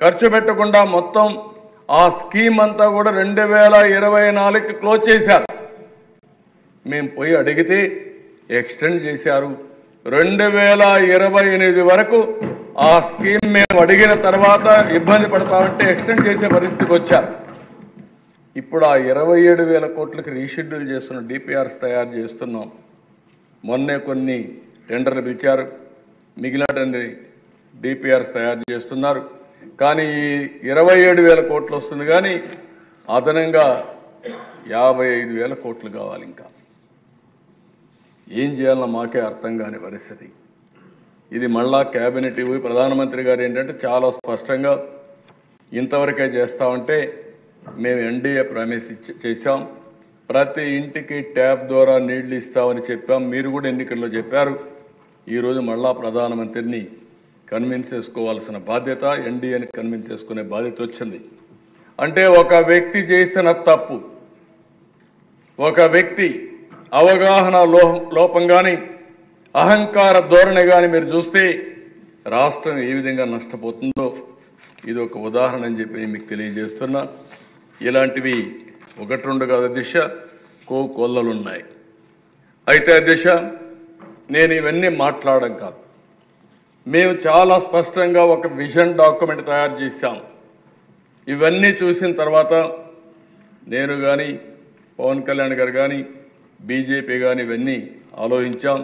ఖర్చు పెట్టకుండా మొత్తం ఆ స్కీమ్ అంతా కూడా 2024కి క్లోజ్ చేశారు. మేము పోయి అడిగితే ఎక్స్టెండ్ చేశారు. 2028 వరకు ఆ స్కీమ్ మేము అడిగిన తర్వాత ఇబ్బంది పడతామంటే ఎక్స్టెండ్ చేసే పరిస్థితికి వచ్చారు. ఇప్పుడు ఆ 27,000 కోట్లకి రీషెడ్యూల్ చేస్తున్న డిపిఆర్స్ తయారు చేస్తున్నాం. మొన్నే కొన్ని టెండర్లు పిలిచారు, మిగిలిన డిపిఆర్స్ తయారు చేస్తున్నారు. కానీ ఈ 27,000 కోట్లు వస్తుంది, కానీ అదనంగా 55,000 కోట్లు కావాలి. ఇంకా ఏం చేయాలన్నా మాకే అర్థం కాని పరిస్థితి. ఇది మళ్ళా క్యాబినెట్ ఇవి ప్రధానమంత్రి గారు ఏంటంటే చాలా స్పష్టంగా ఇంతవరకే చేస్తామంటే మేము ఎన్డీఏ ప్రామిస్ చేశాం. ప్రతి ఇంటికి ట్యాప్ ద్వారా నీళ్లు ఇస్తామని చెప్పాం. మీరు కూడా ఎన్నికల్లో చెప్పారు. ఈరోజు మళ్ళా ప్రధానమంత్రిని కన్విన్స్ చేసుకోవాల్సిన బాధ్యత, ఎన్డీఏని కన్విన్స్ చేసుకునే బాధ్యత వచ్చింది. అంటే ఒక వ్యక్తి చేసిన తప్పు, ఒక వ్యక్తి అవగాహన లోపం కానీ అహంకార ధోరణి కానీ మీరు చూస్తే రాష్ట్రం ఏ విధంగా నష్టపోతుందో ఇది ఒక ఉదాహరణ అని చెప్పి మీకు తెలియజేస్తున్నా. ఇలాంటివి 1-2 కాదు అధ్యక్ష, కోకొల్లలు ఉన్నాయి. అయితే అధ్యక్ష నేను ఇవన్నీ మాట్లాడడం కాదు, మేము చాలా స్పష్టంగా ఒక విజన్ డాక్యుమెంట్ తయారు చేశాం. ఇవన్నీ చూసిన తర్వాత నేను కానీ పవన్ కళ్యాణ్ గారు కానీ బీజేపీ కానీ ఇవన్నీ ఆలోచించాం.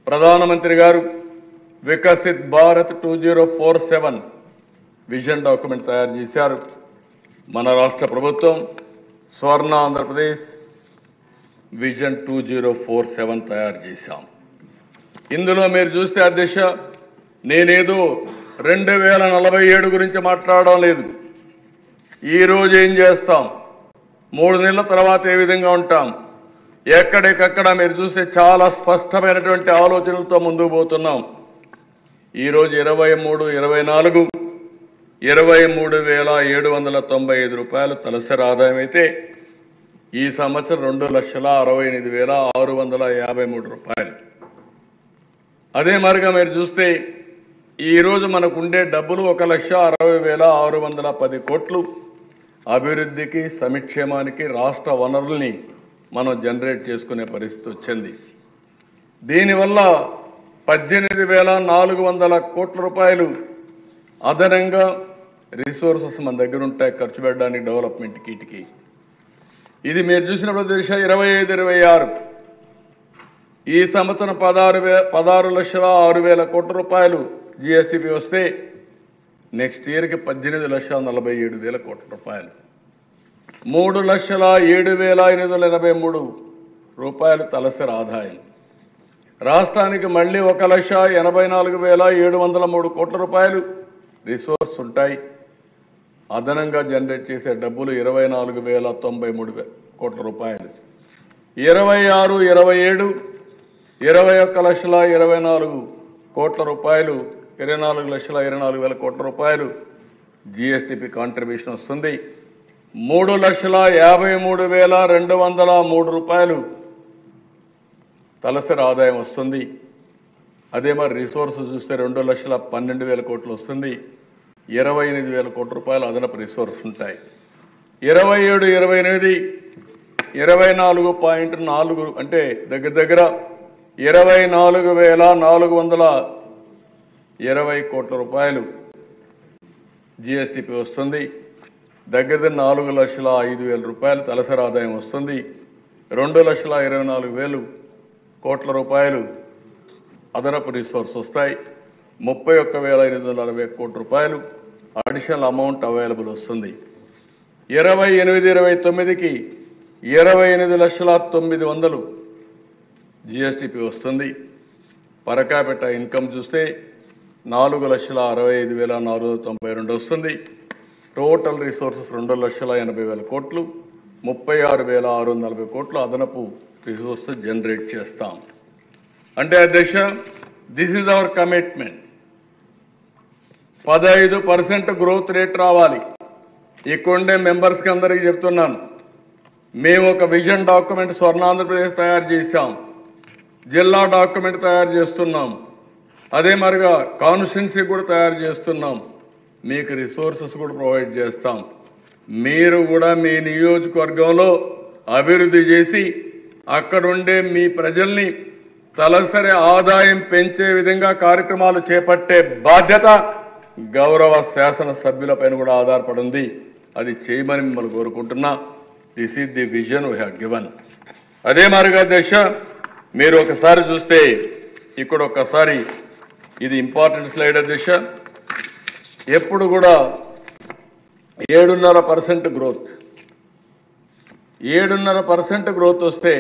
ప్రధానమంత్రి గారు వికసిత్ భారత్ 2047 విజన్ డాక్యుమెంట్ తయారు చేశారు. మన రాష్ట్ర ప్రభుత్వం స్వర్ణ ఆంధ్రప్రదేశ్ విజన్ 2047 తయారు చేశాం. ఇందులో మీరు చూస్తే అధ్యక్ష నేనేదో 2047 గురించి మాట్లాడడం లేదు. ఈరోజు ఏం చేస్తాం, 3 నెలల తర్వాత ఏ విధంగా ఉంటాం, ఎక్కడికక్కడ మీరు చూస్తే చాలా స్పష్టమైనటువంటి ఆలోచనలతో ముందుకు పోతున్నాం. ఈరోజు 23, 24 23,795 రూపాయలు తలసరి ఆదాయం అయితే ఈ సంవత్సరం 2,68,653 రూపాయలు. అదే మరిగా మీరు చూస్తే ఈరోజు మనకు ఉండే డబ్బులు 1,60,610 కోట్లు అభివృద్ధికి సంక్షేమానికి రాష్ట్ర వనరుల్ని మనం జనరేట్ చేసుకునే పరిస్థితి వచ్చింది. దీనివల్ల 18,400 కోట్ల రూపాయలు అదనంగా రిసోర్సెస్ మన దగ్గర ఉంటాయి ఖర్చు పెట్టడానికి డెవలప్మెంట్కి. వీటికి ఇది మీరు చూసినప్పుడు దిశ 25-26 ఈ సంవత్సరం 16,06,000 కోట్ల రూపాయలు జిఎస్టిపి వస్తే నెక్స్ట్ ఇయర్కి 18,47,000 కోట్ల రూపాయలు, 3,07,883 రూపాయలు తలసరి ఆదాయం. రాష్ట్రానికి మళ్ళీ 1,84,703 కోట్ల రూపాయలు రిసోర్స్ ఉంటాయి. అదనంగా జనరేట్ చేసే డబ్బులు 24,093 కోట్ల రూపాయలు. 26, 27 21,24,000 కోట్ల రూపాయలు, 24,24,000 కోట్ల రూపాయలు జిఎస్టిపి కాంట్రిబ్యూషన్ వస్తుంది. 3,53,203 రూపాయలు తలసరి ఆదాయం వస్తుంది. అదే మరి రిసోర్సెస్ చూస్తే 2,12,000 కోట్లు వస్తుంది. 28,000 కోట్ల రూపాయలు అదనపు రిసోర్స్ ఉంటాయి. 27, 28 24.4 అంటే దగ్గర దగ్గర 24,420 కోట్ల రూపాయలు జిఎస్టిపి వస్తుంది. దగ్గర 4,05,000 రూపాయలు తలసరి ఆదాయం వస్తుంది. 2,24,000 కోట్ల రూపాయలు అదనపు రిసోర్స్ వస్తాయి. 31,840 కోట్ల రూపాయలు అడిషనల్ అమౌంట్ అవైలబుల్ వస్తుంది. 28-29కి 28,900,000 జిఎస్టిపి వస్తుంది. పర్ క్యాపిటల్ ఇన్కమ్ చూస్తే 4,65,492 వస్తుంది. టోటల్ రిసోర్సెస్ 2,80,000 కోట్లు, 36,640 కోట్లు అదనపు రిసోర్స్ జనరేట్ చేస్తాం. అంటే అధ్యక్ష, this is our commitment. 15% growth rate రావాలి. ఇక్కడుండే మెంబర్స్కి అందరికీ చెప్తున్నాను, మేము ఒక విజన్ డాక్యుమెంట్ స్వర్ణాంధ్రప్రదేశ్ తయారు చేశాం, జిల్లా డాక్యుమెంట్ తయారు చేస్తున్నాం, అదే మరిగా కాన్స్టిట్యున్సీ కూడా తయారు చేస్తున్నాం, మీకు రిసోర్సెస్ కూడా ప్రొవైడ్ చేస్తాం. మీరు కూడా మీ నియోజకవర్గంలో అభివృద్ధి చేసి అక్కడుండే మీ ప్రజల్ని తలసరి ఆదాయం పెంచే విధంగా కార్యక్రమాలు చేపట్టే బాధ్యత గౌరవ శాసనసభ్యులపైన కూడా ఆధారపడింది. అది చేయమని మిమ్మల్ని కోరుకుంటున్నా. This is the vision we have given. అదే మాదిరిగా దశ మీరు ఒకసారి చూస్తే ఇక్కడ ఒక్కసారి ఇది ఇంపార్టెంట్ స్లైడ్ దశ. ఎప్పుడు కూడా 7.5% గ్రోత్, 7.5% గ్రోత్ వస్తే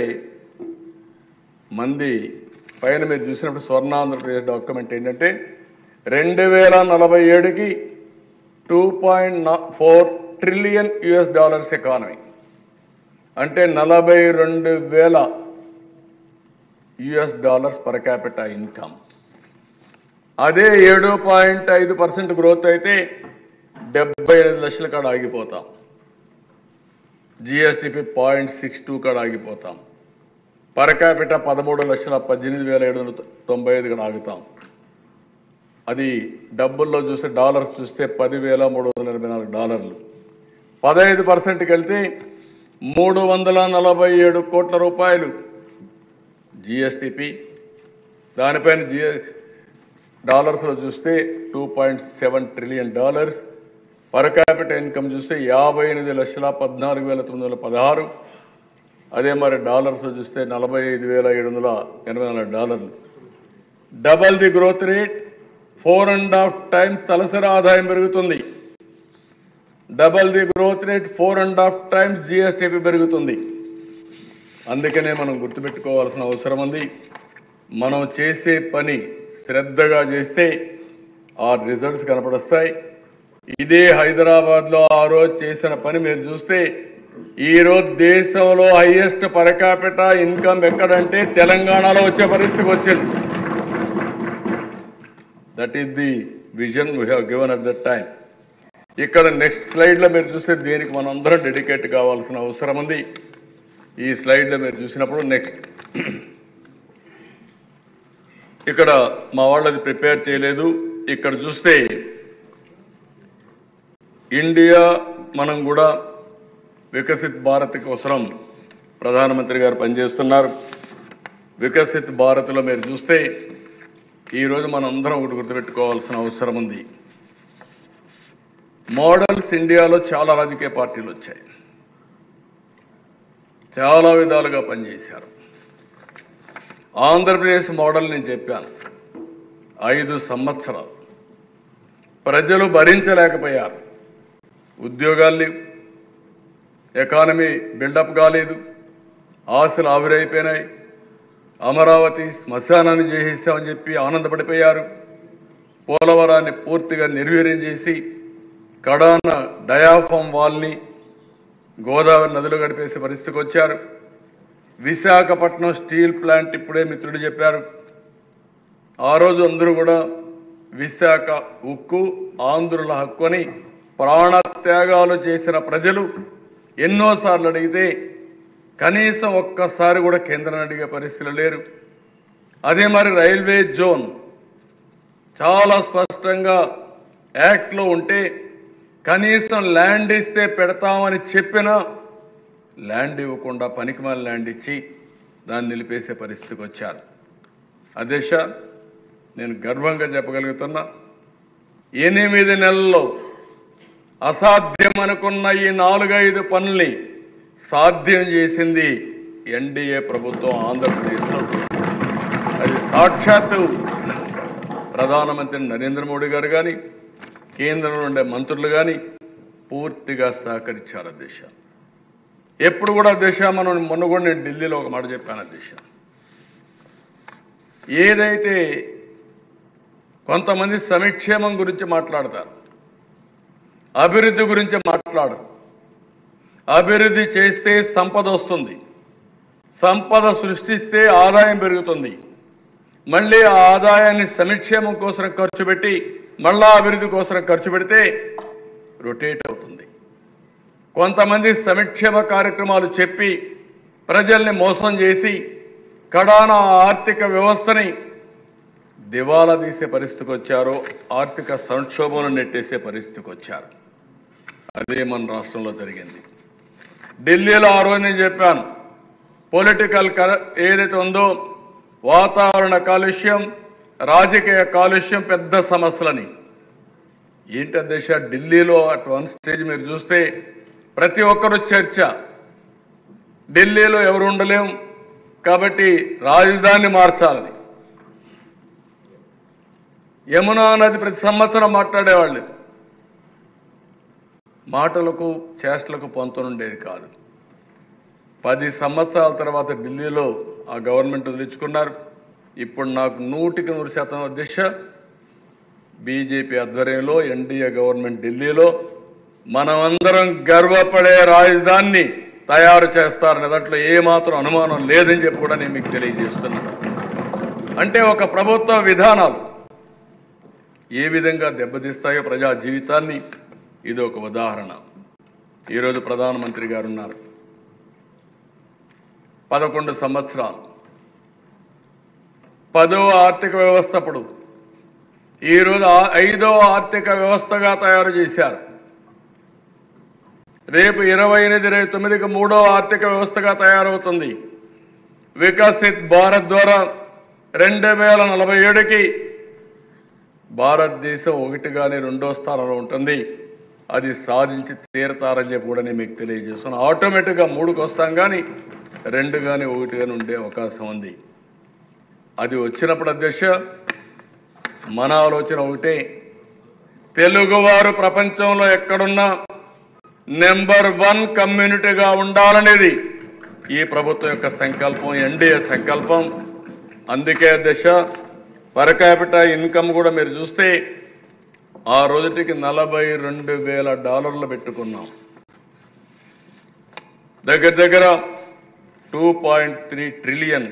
మంది పైన మీరు చూసినప్పుడు స్వర్ణాంధ్రప్రదేశ్ డాక్యుమెంట్ ఏంటంటే 2047కి $2.4 ట్రిలియన్ ఎకానమీ, అంటే $42,000 పర్ క్యాపిటల్ ఇన్కమ్. అదే 7.5% గ్రోత్ అయితే 75 లక్షల కాడ ఆగిపోతాం. జిఎస్టిపి 0.62 కాడ ఆగిపోతాం. పర్ క్యాపిటల్ 13,18,795 కాడ ఆగుతాం. అది డబ్బుల్లో చూస్తే డాలర్స్ చూస్తే $10,384. 15%కి వెళ్తే 347 కోట్ల రూపాయలు జిఎస్టిపి. దానిపైన డాలర్స్లో చూస్తే $2.7 ట్రిలియన్. పర్ క్యాపిటల్ ఇన్కమ్ చూస్తే 58,14,916. అదే మరి డాలర్స్లో చూస్తే $45,784. Double the growth rate, 4.5 times తలసరి ఆదాయం పెరుగుతుంది. Double the growth rate, 4.5 times GSTP పెరుగుతుంది. అందుకనే మనం గుర్తుపెట్టుకోవాల్సిన అవసరం ఉంది. మనం చేసే పని శ్రద్ధగా చేస్తే ఆ రిజల్ట్స్ కనపడొస్తాయి. ఇదే హైదరాబాద్లో ఆ రోజు చేసిన పని మీరు చూస్తే ఈరోజు దేశంలో హైయెస్ట్ పర్ క్యాపిటా ఇన్కమ్ ఎక్కడంటే తెలంగాణలో వచ్చే పరిస్థితికి వచ్చింది. That is the vision we have given at that time. ఇక్కడ నెక్స్ట్ స్లైడ్లో మీరు చూస్తే దేనికి మనం అందరం డెడికేట్ కావాల్సిన అవసరం ఉంది. ఈ స్లైడ్లో మీరు చూసినప్పుడు నెక్స్ట్ ఇక్కడ మా వాళ్ళు అది ప్రిపేర్ చేయలేదు. ఇక్కడ చూస్తే ఇండియా మనం కూడా వికసిత్ భారత్ కోసం ప్రధానమంత్రి గారు పనిచేస్తున్నారు. వికసిత్ భారత్లో మీరు చూస్తే ఈరోజు మనం అందరం ఒకటి గుర్తుపెట్టుకోవాల్సిన అవసరం ఉంది. మోడల్స్ ఇండియాలో చాలా రాజకీయ పార్టీలు వచ్చాయి, చాలా విధాలుగా పనిచేశారు. ఆంధ్రప్రదేశ్ మోడల్ నేను చెప్పాను. 5 సంవత్సరాలు ప్రజలు భరించలేకపోయారు. ఉద్యోగాలు లేవు, ఎకానమీ బిల్డప్ కాలేదు, ఆశలు ఆవిరైపోయినాయి. అమరావతి శ్మశానాన్ని చేసేసామని చెప్పి ఆనందపడిపోయారు. పోలవరాన్ని పూర్తిగా నిర్వీర్యం చేసి కడాన డయాఫామ్ వాల్ని గోదావరి నదిలో గడిపేసే పరిస్థితికి వచ్చారు. విశాఖపట్నం స్టీల్ ప్లాంట్ ఇప్పుడే మిత్రుడు చెప్పారు. ఆ రోజు అందరూ కూడా విశాఖ ఉక్కు ఆంధ్రుల హక్కు అని ప్రాణత్యాగాలు చేసిన ప్రజలు ఎన్నోసార్లు అడిగితే కనీసం ఒక్కసారి కూడా కేంద్రాన్ని అడిగే పరిస్థితులు లేరు. అదే మరి రైల్వే జోన్ చాలా స్పష్టంగా యాక్ట్లో ఉంటే కనీసం ల్యాండ్ ఇస్తే పెడతామని చెప్పినా ల్యాండ్ ఇవ్వకుండా పనికిమాలిన ల్యాండ్ ఇచ్చి దాన్ని నిలిపేసే పరిస్థితికి వచ్చారు. అధ్యక్ష, నేను గర్వంగా చెప్పగలుగుతున్నా, 8 నెలల్లో అసాధ్యం అనుకున్న ఈ 4-5 పనుల్ని సాధ్యం చేసింది ఎన్డీఏ ప్రభుత్వం ఆంధ్రప్రదేశ్లో. అది సాక్షాత్తు ప్రధానమంత్రి నరేంద్ర మోడీ గారు కానీ కేంద్రంలో ఉండే మంత్రులు కానీ పూర్తిగా సహకరించారు. అధ్యక్ష, ఎప్పుడు కూడా అధ్యక్ష మనం మొన్న కూడా నేను ఢిల్లీలో ఒక మాట చెప్పాను. అధ్యక్ష, ఏదైతే కొంతమంది సంక్షేమం గురించి మాట్లాడతారు, అభివృద్ధి గురించి మాట్లాడరు. అభివృద్ధి చేస్తే సంపద వస్తుంది, సంపద సృష్టిస్తే ఆదాయం పెరుగుతుంది. మళ్ళీ ఆ ఆదాయాన్ని సంక్షేమం కోసం ఖర్చు పెట్టి మళ్ళా అభివృద్ధి కోసం ఖర్చు పెడితే రొటేట్ అవుతుంది. కొంతమంది సంక్షేమ కార్యక్రమాలు చెప్పి ప్రజల్ని మోసం చేసి కడాన ఆర్థిక వ్యవస్థని దివాలా తీసే పరిస్థితికి వచ్చారు, ఆర్థిక సంక్షోభంలో నెట్టేసే పరిస్థితికి వచ్చారు. అదే మన రాష్ట్రంలో జరిగింది. ఢిల్లీలో ఆ రోజు నేను చెప్పాను, పొలిటికల్ ఏదైతే ఉందో వాతావరణ కాలుష్యం, రాజకీయ కాలుష్యం పెద్ద సమస్యలని. ఏంటి అధ్యక్ష, ఢిల్లీలో అట్ వన్ స్టేజ్ మీరు చూస్తే ప్రతి ఒక్కరు చర్చ, ఢిల్లీలో ఎవరు ఉండలేం కాబట్టి రాజధాని మార్చాలని. యమునా నది ప్రతి సంవత్సరం మాట్లాడేవాళ్ళు. మాటలకు చేష్టలకు పొంతనుండేది కాదు. 10 సంవత్సరాల తర్వాత ఢిల్లీలో ఆ గవర్నమెంట్ వదిలించుకున్నారు. ఇప్పుడు నాకు 100% అధ్యక్ష బీజేపీ ఆధ్వర్యంలో ఎన్డీఏ గవర్నమెంట్ ఢిల్లీలో మనమందరం గర్వపడే రాజధానిని తయారు చేస్తారనే దాంట్లో ఏమాత్రం అనుమానం లేదని చెప్పి కూడా నేను మీకు తెలియజేస్తున్నాను. అంటే ఒక ప్రభుత్వ విధానాలు ఏ విధంగా దెబ్బతీస్తాయో ప్రజా జీవితాన్ని ఇది ఒక ఉదాహరణ. ఈరోజు ప్రధానమంత్రి గారు ఉన్నారు. 11 సంవత్సరాలు 10వ ఆర్థిక వ్యవస్థ అప్పుడు, ఈరోజు 5వ ఆర్థిక వ్యవస్థగా తయారు చేశారు. రేపు 28-29కి 3వ ఆర్థిక వ్యవస్థగా తయారవుతుంది. వికసిత్ భారత్ ద్వారా 2047కి భారతదేశం 1 కానీ 2వ స్థానంలో ఉంటుంది. అది సాధించి తీరతారని చెప్పి కూడా నేను మీకు తెలియజేస్తున్నాను. ఆటోమేటిక్గా 3కి వస్తాం కానీ 2 కానీ 1 కానీ ఉండే అవకాశం ఉంది. అది వచ్చినప్పుడు అధ్యక్ష మన ఆలోచన ఒకటే, తెలుగువారు ప్రపంచంలో ఎక్కడున్నా నెంబర్ 1 కమ్యూనిటీగా ఉండాలనేది ఈ ప్రభుత్వం యొక్క సంకల్పం, ఎన్డీఏ సంకల్పం. అందుకే అధ్యక్ష పర్ క్యాపిటా ఇన్కమ్ కూడా మీరు చూస్తే ఆ రోజుటికి $42,000 పెట్టుకున్నాం. దగ్గర 2.3 ట్రిలియన్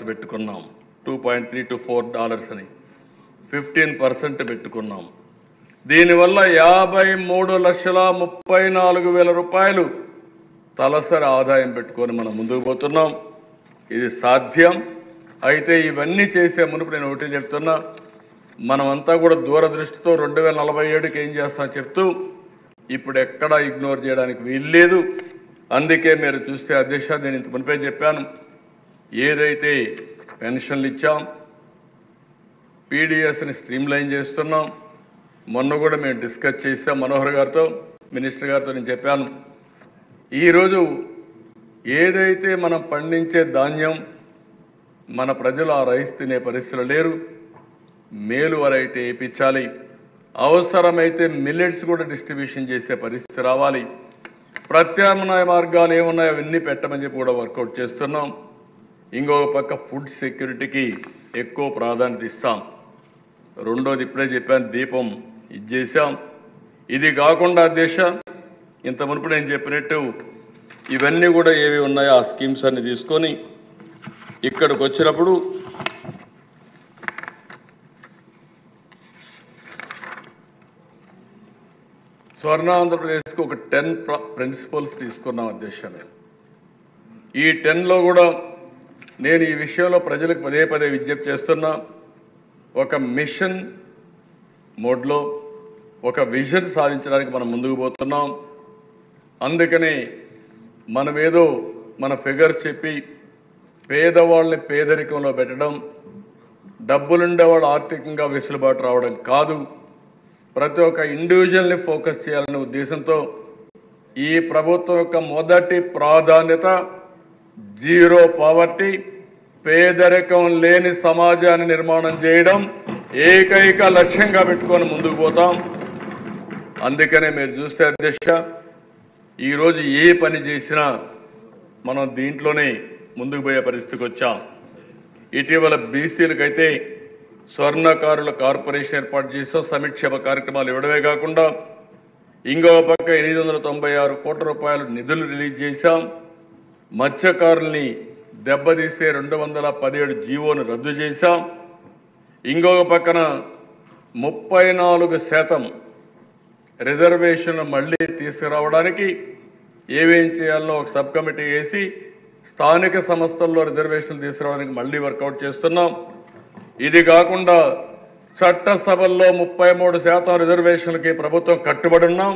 పెట్టుకున్నాం. 2.3 to 4 అని 15% పెట్టుకున్నాం. దీనివల్ల 53,34,000 రూపాయలు తలసరి ఆదాయం పెట్టుకొని మనం ముందుకు పోతున్నాం. ఇది సాధ్యం. అయితే ఇవన్నీ చేసే మునుపు నేను ఒకటి చెప్తున్నా, మనమంతా కూడా దూరదృష్టితో 2047కి ఏం చేస్తామని చెప్తూ ఇప్పుడు ఎక్కడా ఇగ్నోర్ చేయడానికి వీల్లేదు. అందుకే మీరు చూస్తే అధ్యక్ష, నేను ఇంత మునిపే చెప్పాను, ఏదైతే పెన్షన్లు ఇచ్చాం, పీడిఎస్ని స్ట్రీమ్లైన్ చేస్తున్నాం. మొన్న కూడా మేము డిస్కస్ చేసాం మనోహర్ గారితో, మినిస్టర్ గారితో. నేను చెప్పాను, ఈరోజు ఏదైతే మనం పండించే ధాన్యం మన ప్రజలు ఆ రైస్ తినే పరిస్థితులు లేరు. మేలు వెరైటీ వేయించాలి. అవసరమైతే మిల్లెట్స్ కూడా డిస్ట్రిబ్యూషన్ చేసే పరిస్థితి రావాలి. ప్రత్యామ్నాయ మార్గాలు ఏమున్నాయో అవన్నీ పెట్టమని చెప్పి కూడా వర్కౌట్ చేస్తున్నాం. ఇంకొక పక్క ఫుడ్ సెక్యూరిటీకి ఎక్కువ ప్రాధాన్యత ఇస్తాం. రెండోది ఇప్పుడే చెప్పాను, దీపం ఇది చేశాం. ఇది కాకుండా అధ్యక్ష, ఇంత మునుపు నేను చెప్పినట్టు ఇవన్నీ కూడా ఏవి ఉన్నాయో ఆ స్కీమ్స్ అన్ని తీసుకొని ఇక్కడికి వచ్చినప్పుడు స్వర్ణ ఆంధ్రప్రదేశ్కి ఒక 10 ప్రిన్సిపల్స్ తీసుకున్నాం అధ్యక్ష. ఈ 10లో కూడా నేను ఈ విషయంలో ప్రజలకు పదే విజ్ఞప్తి చేస్తున్నా. ఒక మిషన్ మోడ్లో ఒక విజన్ సాధించడానికి మనం ముందుకు పోతున్నాం. అందుకని మనమేదో మన ఫిగర్స్ చెప్పి పేదవాళ్ళని పేదరికంలో పెట్టడం, డబ్బులుండేవాళ్ళు ఆర్థికంగా వెసులుబాటు రావడం కాదు. ప్రతి ఒక్క ఇండివిజువల్ని ఫోకస్ చేయాలనే ఉద్దేశంతో ఈ ప్రభుత్వం యొక్క మొదటి ప్రాధాన్యత జీరో పావర్టీ, పేదరికం లేని సమాజాన్ని నిర్మాణం చేయడం ఏకైక లక్ష్యంగా పెట్టుకొని ముందుకు పోతాం. అందుకనే మీరు చూస్తే అధ్యక్ష, ఈరోజు ఏ పని చేసినా మనం దీంట్లోనే ముందుకు పోయే పరిస్థితికి వచ్చాం. ఇటీవల బీసీలకైతే స్వర్ణకారుల కార్పొరేషన్ ఏర్పాటు చేసాం. సంక్షేమ కార్యక్రమాలు ఇవ్వడమే కాకుండా ఇంకొక పక్క 896 కోట్ల రూపాయలు నిధులు రిలీజ్ చేశాం. మత్స్యకారుల్ని దెబ్బతీసే 217 జీవోను రద్దు చేశాం. ఇంకొక పక్కన 34% రిజర్వేషన్లు మళ్ళీ తీసుకురావడానికి ఏమేం చేయాలో ఒక సబ్ కమిటీ వేసి స్థానిక సంస్థల్లో రిజర్వేషన్లు తీసుకురావడానికి మళ్ళీ వర్కౌట్ చేస్తున్నాం. ఇది కాకుండా చట్టసభల్లో 33% రిజర్వేషన్లకి ప్రభుత్వం కట్టుబడి ఉన్నాం.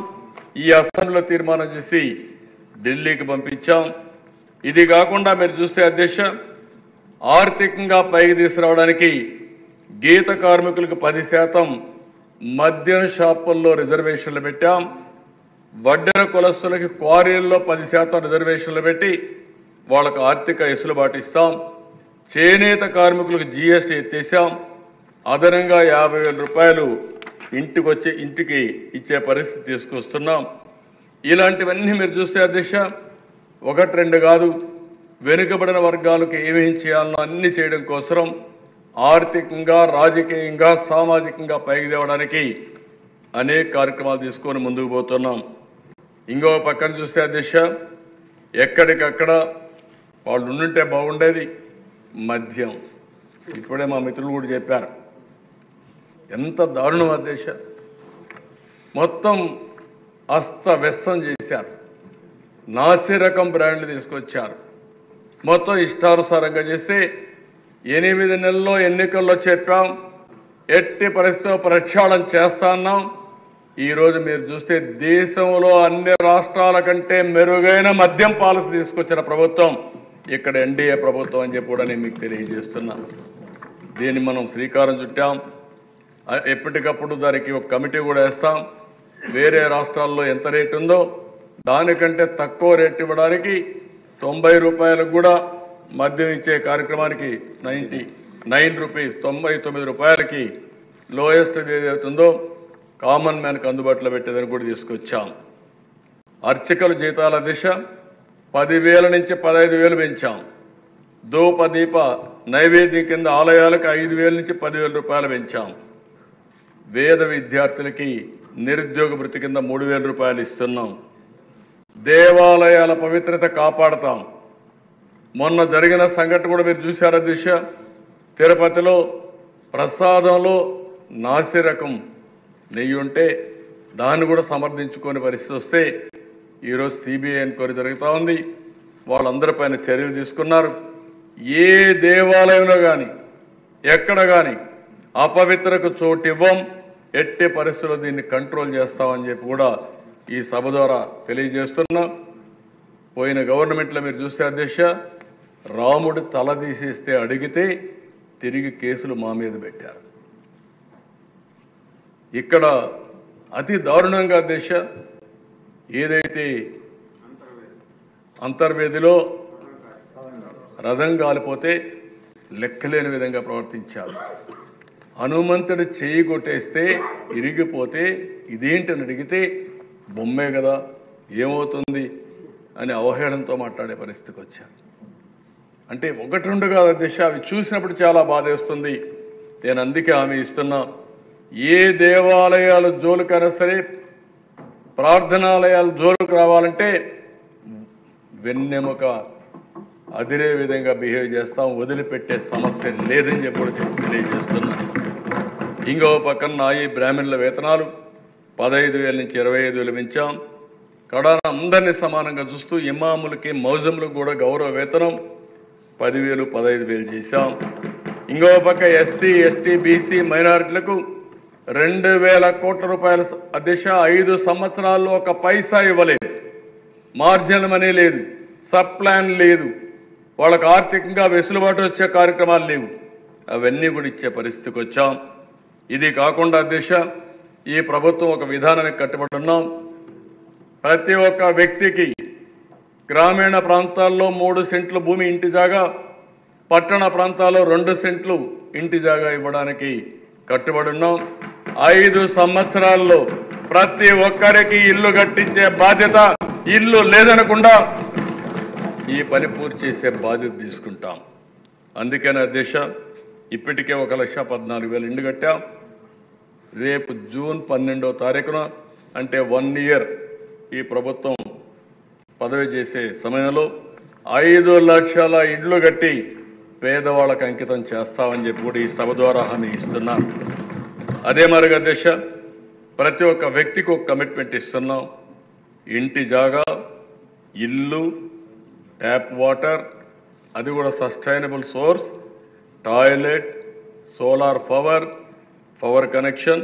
ఈ అసెంబ్లీలో తీర్మానం చేసి ఢిల్లీకి పంపించాం. ఇది కాకుండా మీరు చూస్తే అధ్యక్ష, ఆర్థికంగా పైకి తీసుకురావడానికి గీత కార్మికులకు 10%, మద్యం షాపుల్లో రిజర్వేషన్లు పెట్టాం. వడ్డెర కులస్తులకి క్వారీల్లో 10% రిజర్వేషన్లు పెట్టి వాళ్ళకు ఆర్థిక వెసులుబాటు ఇస్తాం. చేనేత కార్మికులకు జీఎస్టీ ఎత్తేసాం. అదనంగా 50,000 రూపాయలు ఇంటికి ఇచ్చే పరిస్థితి తీసుకొస్తున్నాం. ఇలాంటివన్నీ మీరు చూస్తే అధ్యక్ష, 1-2 కాదు, వెనుకబడిన వర్గాలకు ఏమేం చేయాలనో అన్ని చేయడం కోసం ఆర్థికంగా, రాజకీయంగా, సామాజికంగా పైకి తేవడానికి అనేక కార్యక్రమాలు తీసుకొని ముందుకు పోతున్నాం. ఇంకో పక్కన చూస్తే అధ్యక్ష, ఎక్కడికక్కడ వాళ్ళు ఉండుంటే బాగుండేది. మద్యం ఇప్పుడే మా మిత్రులు కూడా చెప్పారు, ఎంత దారుణం అధ్యక్ష. మొత్తం అస్తవ్యస్తం చేశారు. నాసి రకం బ్రాండ్లు తీసుకొచ్చారు. మొత్తం ఇష్టానుసారంగా చేస్తే 8 నెలల్లో ఎన్నికల్లో చెప్పాం, ఎట్టి పరిస్థితిలో ప్రక్షాళన చేస్తాన్నాం. ఈరోజు మీరు చూస్తే దేశంలో అన్ని రాష్ట్రాల కంటే మెరుగైన మద్యం పాలసీ తీసుకొచ్చిన ప్రభుత్వం ఇక్కడ ఎన్డీఏ ప్రభుత్వం అని చెప్పి కూడా నేను మీకు తెలియజేస్తున్నాను. దీన్ని మనం శ్రీకారం చుట్టాం. ఎప్పటికప్పుడు దానికి ఒక కమిటీ కూడా వేస్తాం. వేరే రాష్ట్రాల్లో ఎంత రేటు ఉందో దానికంటే తక్కువ రేటు ఇవ్వడానికి 90 రూపాయలకు కూడా మద్యం ఇచ్చే కార్యక్రమానికి 99 రూపీస్, 99 రూపాయలకి లోయెస్ట్ ఏదైతుందో కామన్ మ్యాన్కి అందుబాటులో పెట్టేదని కూడా తీసుకొచ్చాం. అర్చకుల జీతాల దిశ 10,000 నుంచి 15,000 పెంచాం. ధూపదీప నైవేద్యం కింద ఆలయాలకు 5,000 నుంచి 10,000 రూపాయలు పెంచాం. వేద విద్యార్థులకి నిరుద్యోగ భృతి కింద 3,000 రూపాయలు ఇస్తున్నాం. దేవాలయాల పవిత్రత కాపాడతాం. మొన్న జరిగిన సంఘటన కూడా మీరు చూశారా దిశ, తిరుపతిలో ప్రసాదంలో నాసిరకం నెయ్యి ఉంటే దాన్ని కూడా సమర్థించుకునే పరిస్థితి వస్తే ఈరోజు సిబిఐ ఎంక్వైరీ జరుగుతూ ఉంది. వాళ్ళందరిపైన చర్యలు తీసుకున్నారు. ఏ దేవాలయంలో కానీ ఎక్కడ కానీ అపవిత్రకు చోటు ఇవ్వం, ఎట్టి పరిస్థితుల్లో దీన్ని కంట్రోల్ చేస్తామని చెప్పి కూడా ఈ సభ ద్వారా తెలియజేస్తున్నాం. పోయిన గవర్నమెంట్లో మీరు చూస్తే అధ్యక్ష, రాముడు తల తీసేస్తే అడిగితే తిరిగి కేసులు మా మీద పెట్టారు. ఇక్కడ అతి దారుణంగా అధ్యక్ష, ఏదైతే అంతర్వేదిలో రథం కాలిపోతే లెక్కలేని విధంగా ప్రవర్తించారు. హనుమంతుడు చేయి కొట్టేస్తే ఇరిగిపోతే ఇదేంటని అడిగితే బొమ్మే కదా ఏమవుతుంది అని అవహేళనతో మాట్లాడే పరిస్థితికి వచ్చారు. అంటే ఒకటి రెండు కాదు అధ్యక్ష, అవి చూసినప్పుడు చాలా బాధేస్తుంది. నేను అందుకే హామీ ఇస్తున్నా, ఏ దేవాలయాలు జోలికైనా సరే, ప్రార్థనాలయాలు జోలికి రావాలంటే వెన్నెముక అదిరే విధంగా బిహేవ్ చేస్తాం, వదిలిపెట్టే సమస్య లేదని చెప్పి తెలియజేస్తున్నాను. ఇంకో పక్కన నాయి బ్రాహ్మణుల వేతనాలు 15,000 నుంచి 25,000 పెంచాం. కడాన అందరినీ సమానంగా చూస్తూ ఇమాములకి మౌజములకు కూడా గౌరవ వేతనం 10,000, 15,000 చేశాం. ఇంకో పక్క ఎస్సీ, ఎస్టీ, బీసీ మైనారిటీలకు 2,000 కోట్ల రూపాయల అధ్యక్ష 5 సంవత్సరాల్లో ఒక పైసా ఇవ్వలేదు. మార్జిన్ మనీ లేదు, సబ్ ప్లాన్ లేదు, వాళ్ళకు ఆర్థికంగా వెసులుబాటు వచ్చే కార్యక్రమాలు లేవు. అవన్నీ కూడా ఇచ్చే పరిస్థితికి వచ్చాం. ఇది కాకుండా అధ్యక్ష, ఈ ప్రభుత్వం ఒక విధానానికి కట్టుబడి ఉన్నాం. ప్రతి ఒక్క వ్యక్తికి గ్రామీణ ప్రాంతాల్లో 3 సెంట్లు భూమి ఇంటి జాగా, పట్టణ ప్రాంతాల్లో 2 సెంట్లు ఇంటి జాగా ఇవ్వడానికి కట్టుబడి ఉన్నాం. 5 సంవత్సరాల్లో ప్రతి ఒక్కరికి ఇల్లు కట్టించే బాధ్యత, ఇల్లు లేదనకుండా ఈ పని పూర్తి చేసే బాధ్యత తీసుకుంటాం. అందుకనే అధ్యక్ష, ఇప్పటికే 1,14,000 ఇండ్లు కట్టాం. రేపు జూన్ 12వ తారీఖున అంటే 1 ఇయర్ ఈ ప్రభుత్వం పదవి చేసే సమయంలో 5 లక్షల ఇండ్లు కట్టి పేదవాళ్ళకు అంకితం చేస్తామని చెప్పి కూడా ఈ సభ ద్వారా హామీ ఇస్తున్నాం. అదే మరిగా అధ్యక్ష, ప్రతి ఒక్క వ్యక్తికి ఒక కమిట్మెంట్ ఇస్తున్నాం. ఇంటి జాగా, ఇల్లు, ట్యాప్ వాటర్, అది కూడా sustainable source, toilet, solar power connection,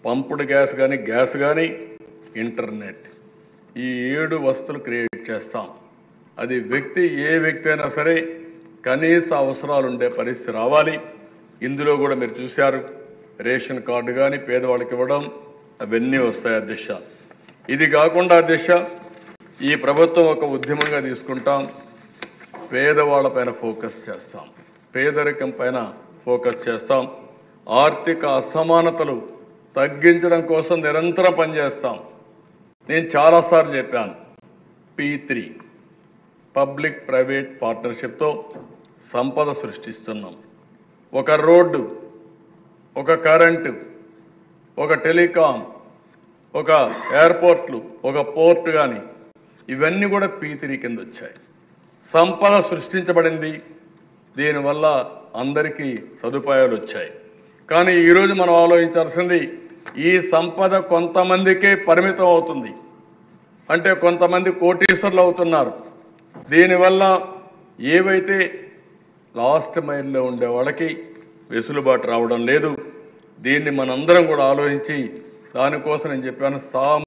pumped gas కానీ గ్యాస్ కానీ, ఇంటర్నెట్, ఈ 7 వస్తువులు క్రియేట్ చేస్తాం. అది ఏ వ్యక్తి అయినా సరే కనీస అవసరాలు ఉండే పరిస్థితి రావాలి. ఇందులో కూడా మీరు చూశారు, రేషన్ కార్డు కానీ పేదవాళ్ళకి ఇవ్వడం, అవన్నీ వస్తాయి అధ్యక్ష. ఇది కాకుండా అధ్యక్ష, ఈ ప్రభుత్వం ఒక ఉద్యమంగా తీసుకుంటాం. పేదవాళ్ళ పైన ఫోకస్ చేస్తాం, పేదరికం పైన ఫోకస్ చేస్తాం. ఆర్థిక అసమానతలు తగ్గించడం కోసం నిరంతరం పనిచేస్తాం. నేను చాలాసార్లు చెప్పాను, P3 పబ్లిక్ ప్రైవేట్ పార్ట్నర్షిప్తో సంపద సృష్టిస్తున్నాం. ఒక రోడ్డు, ఒక కరెంటు, ఒక టెలికాం, ఒక ఎయిర్పోర్ట్లు, ఒక పోర్ట్ కానీ, ఇవన్నీ కూడా P3 కింద వచ్చాయి. సంపద సృష్టించబడింది, దీనివల్ల అందరికీ సదుపాయాలు వచ్చాయి. కానీ ఈరోజు మనం ఆలోచించాల్సింది, ఈ సంపద కొంతమందికే పరిమితం అవుతుంది. అంటే కొంతమంది కోటీశ్వరులు అవుతున్నారు. దీనివల్ల ఏవైతే లాస్ట్ మైల్లో ఉండే వాళ్ళకి వెసులుబాటు రావడం లేదు. దీన్ని మనందరం కూడా ఆలోచించి, దానికోసం నేను చెప్పాను,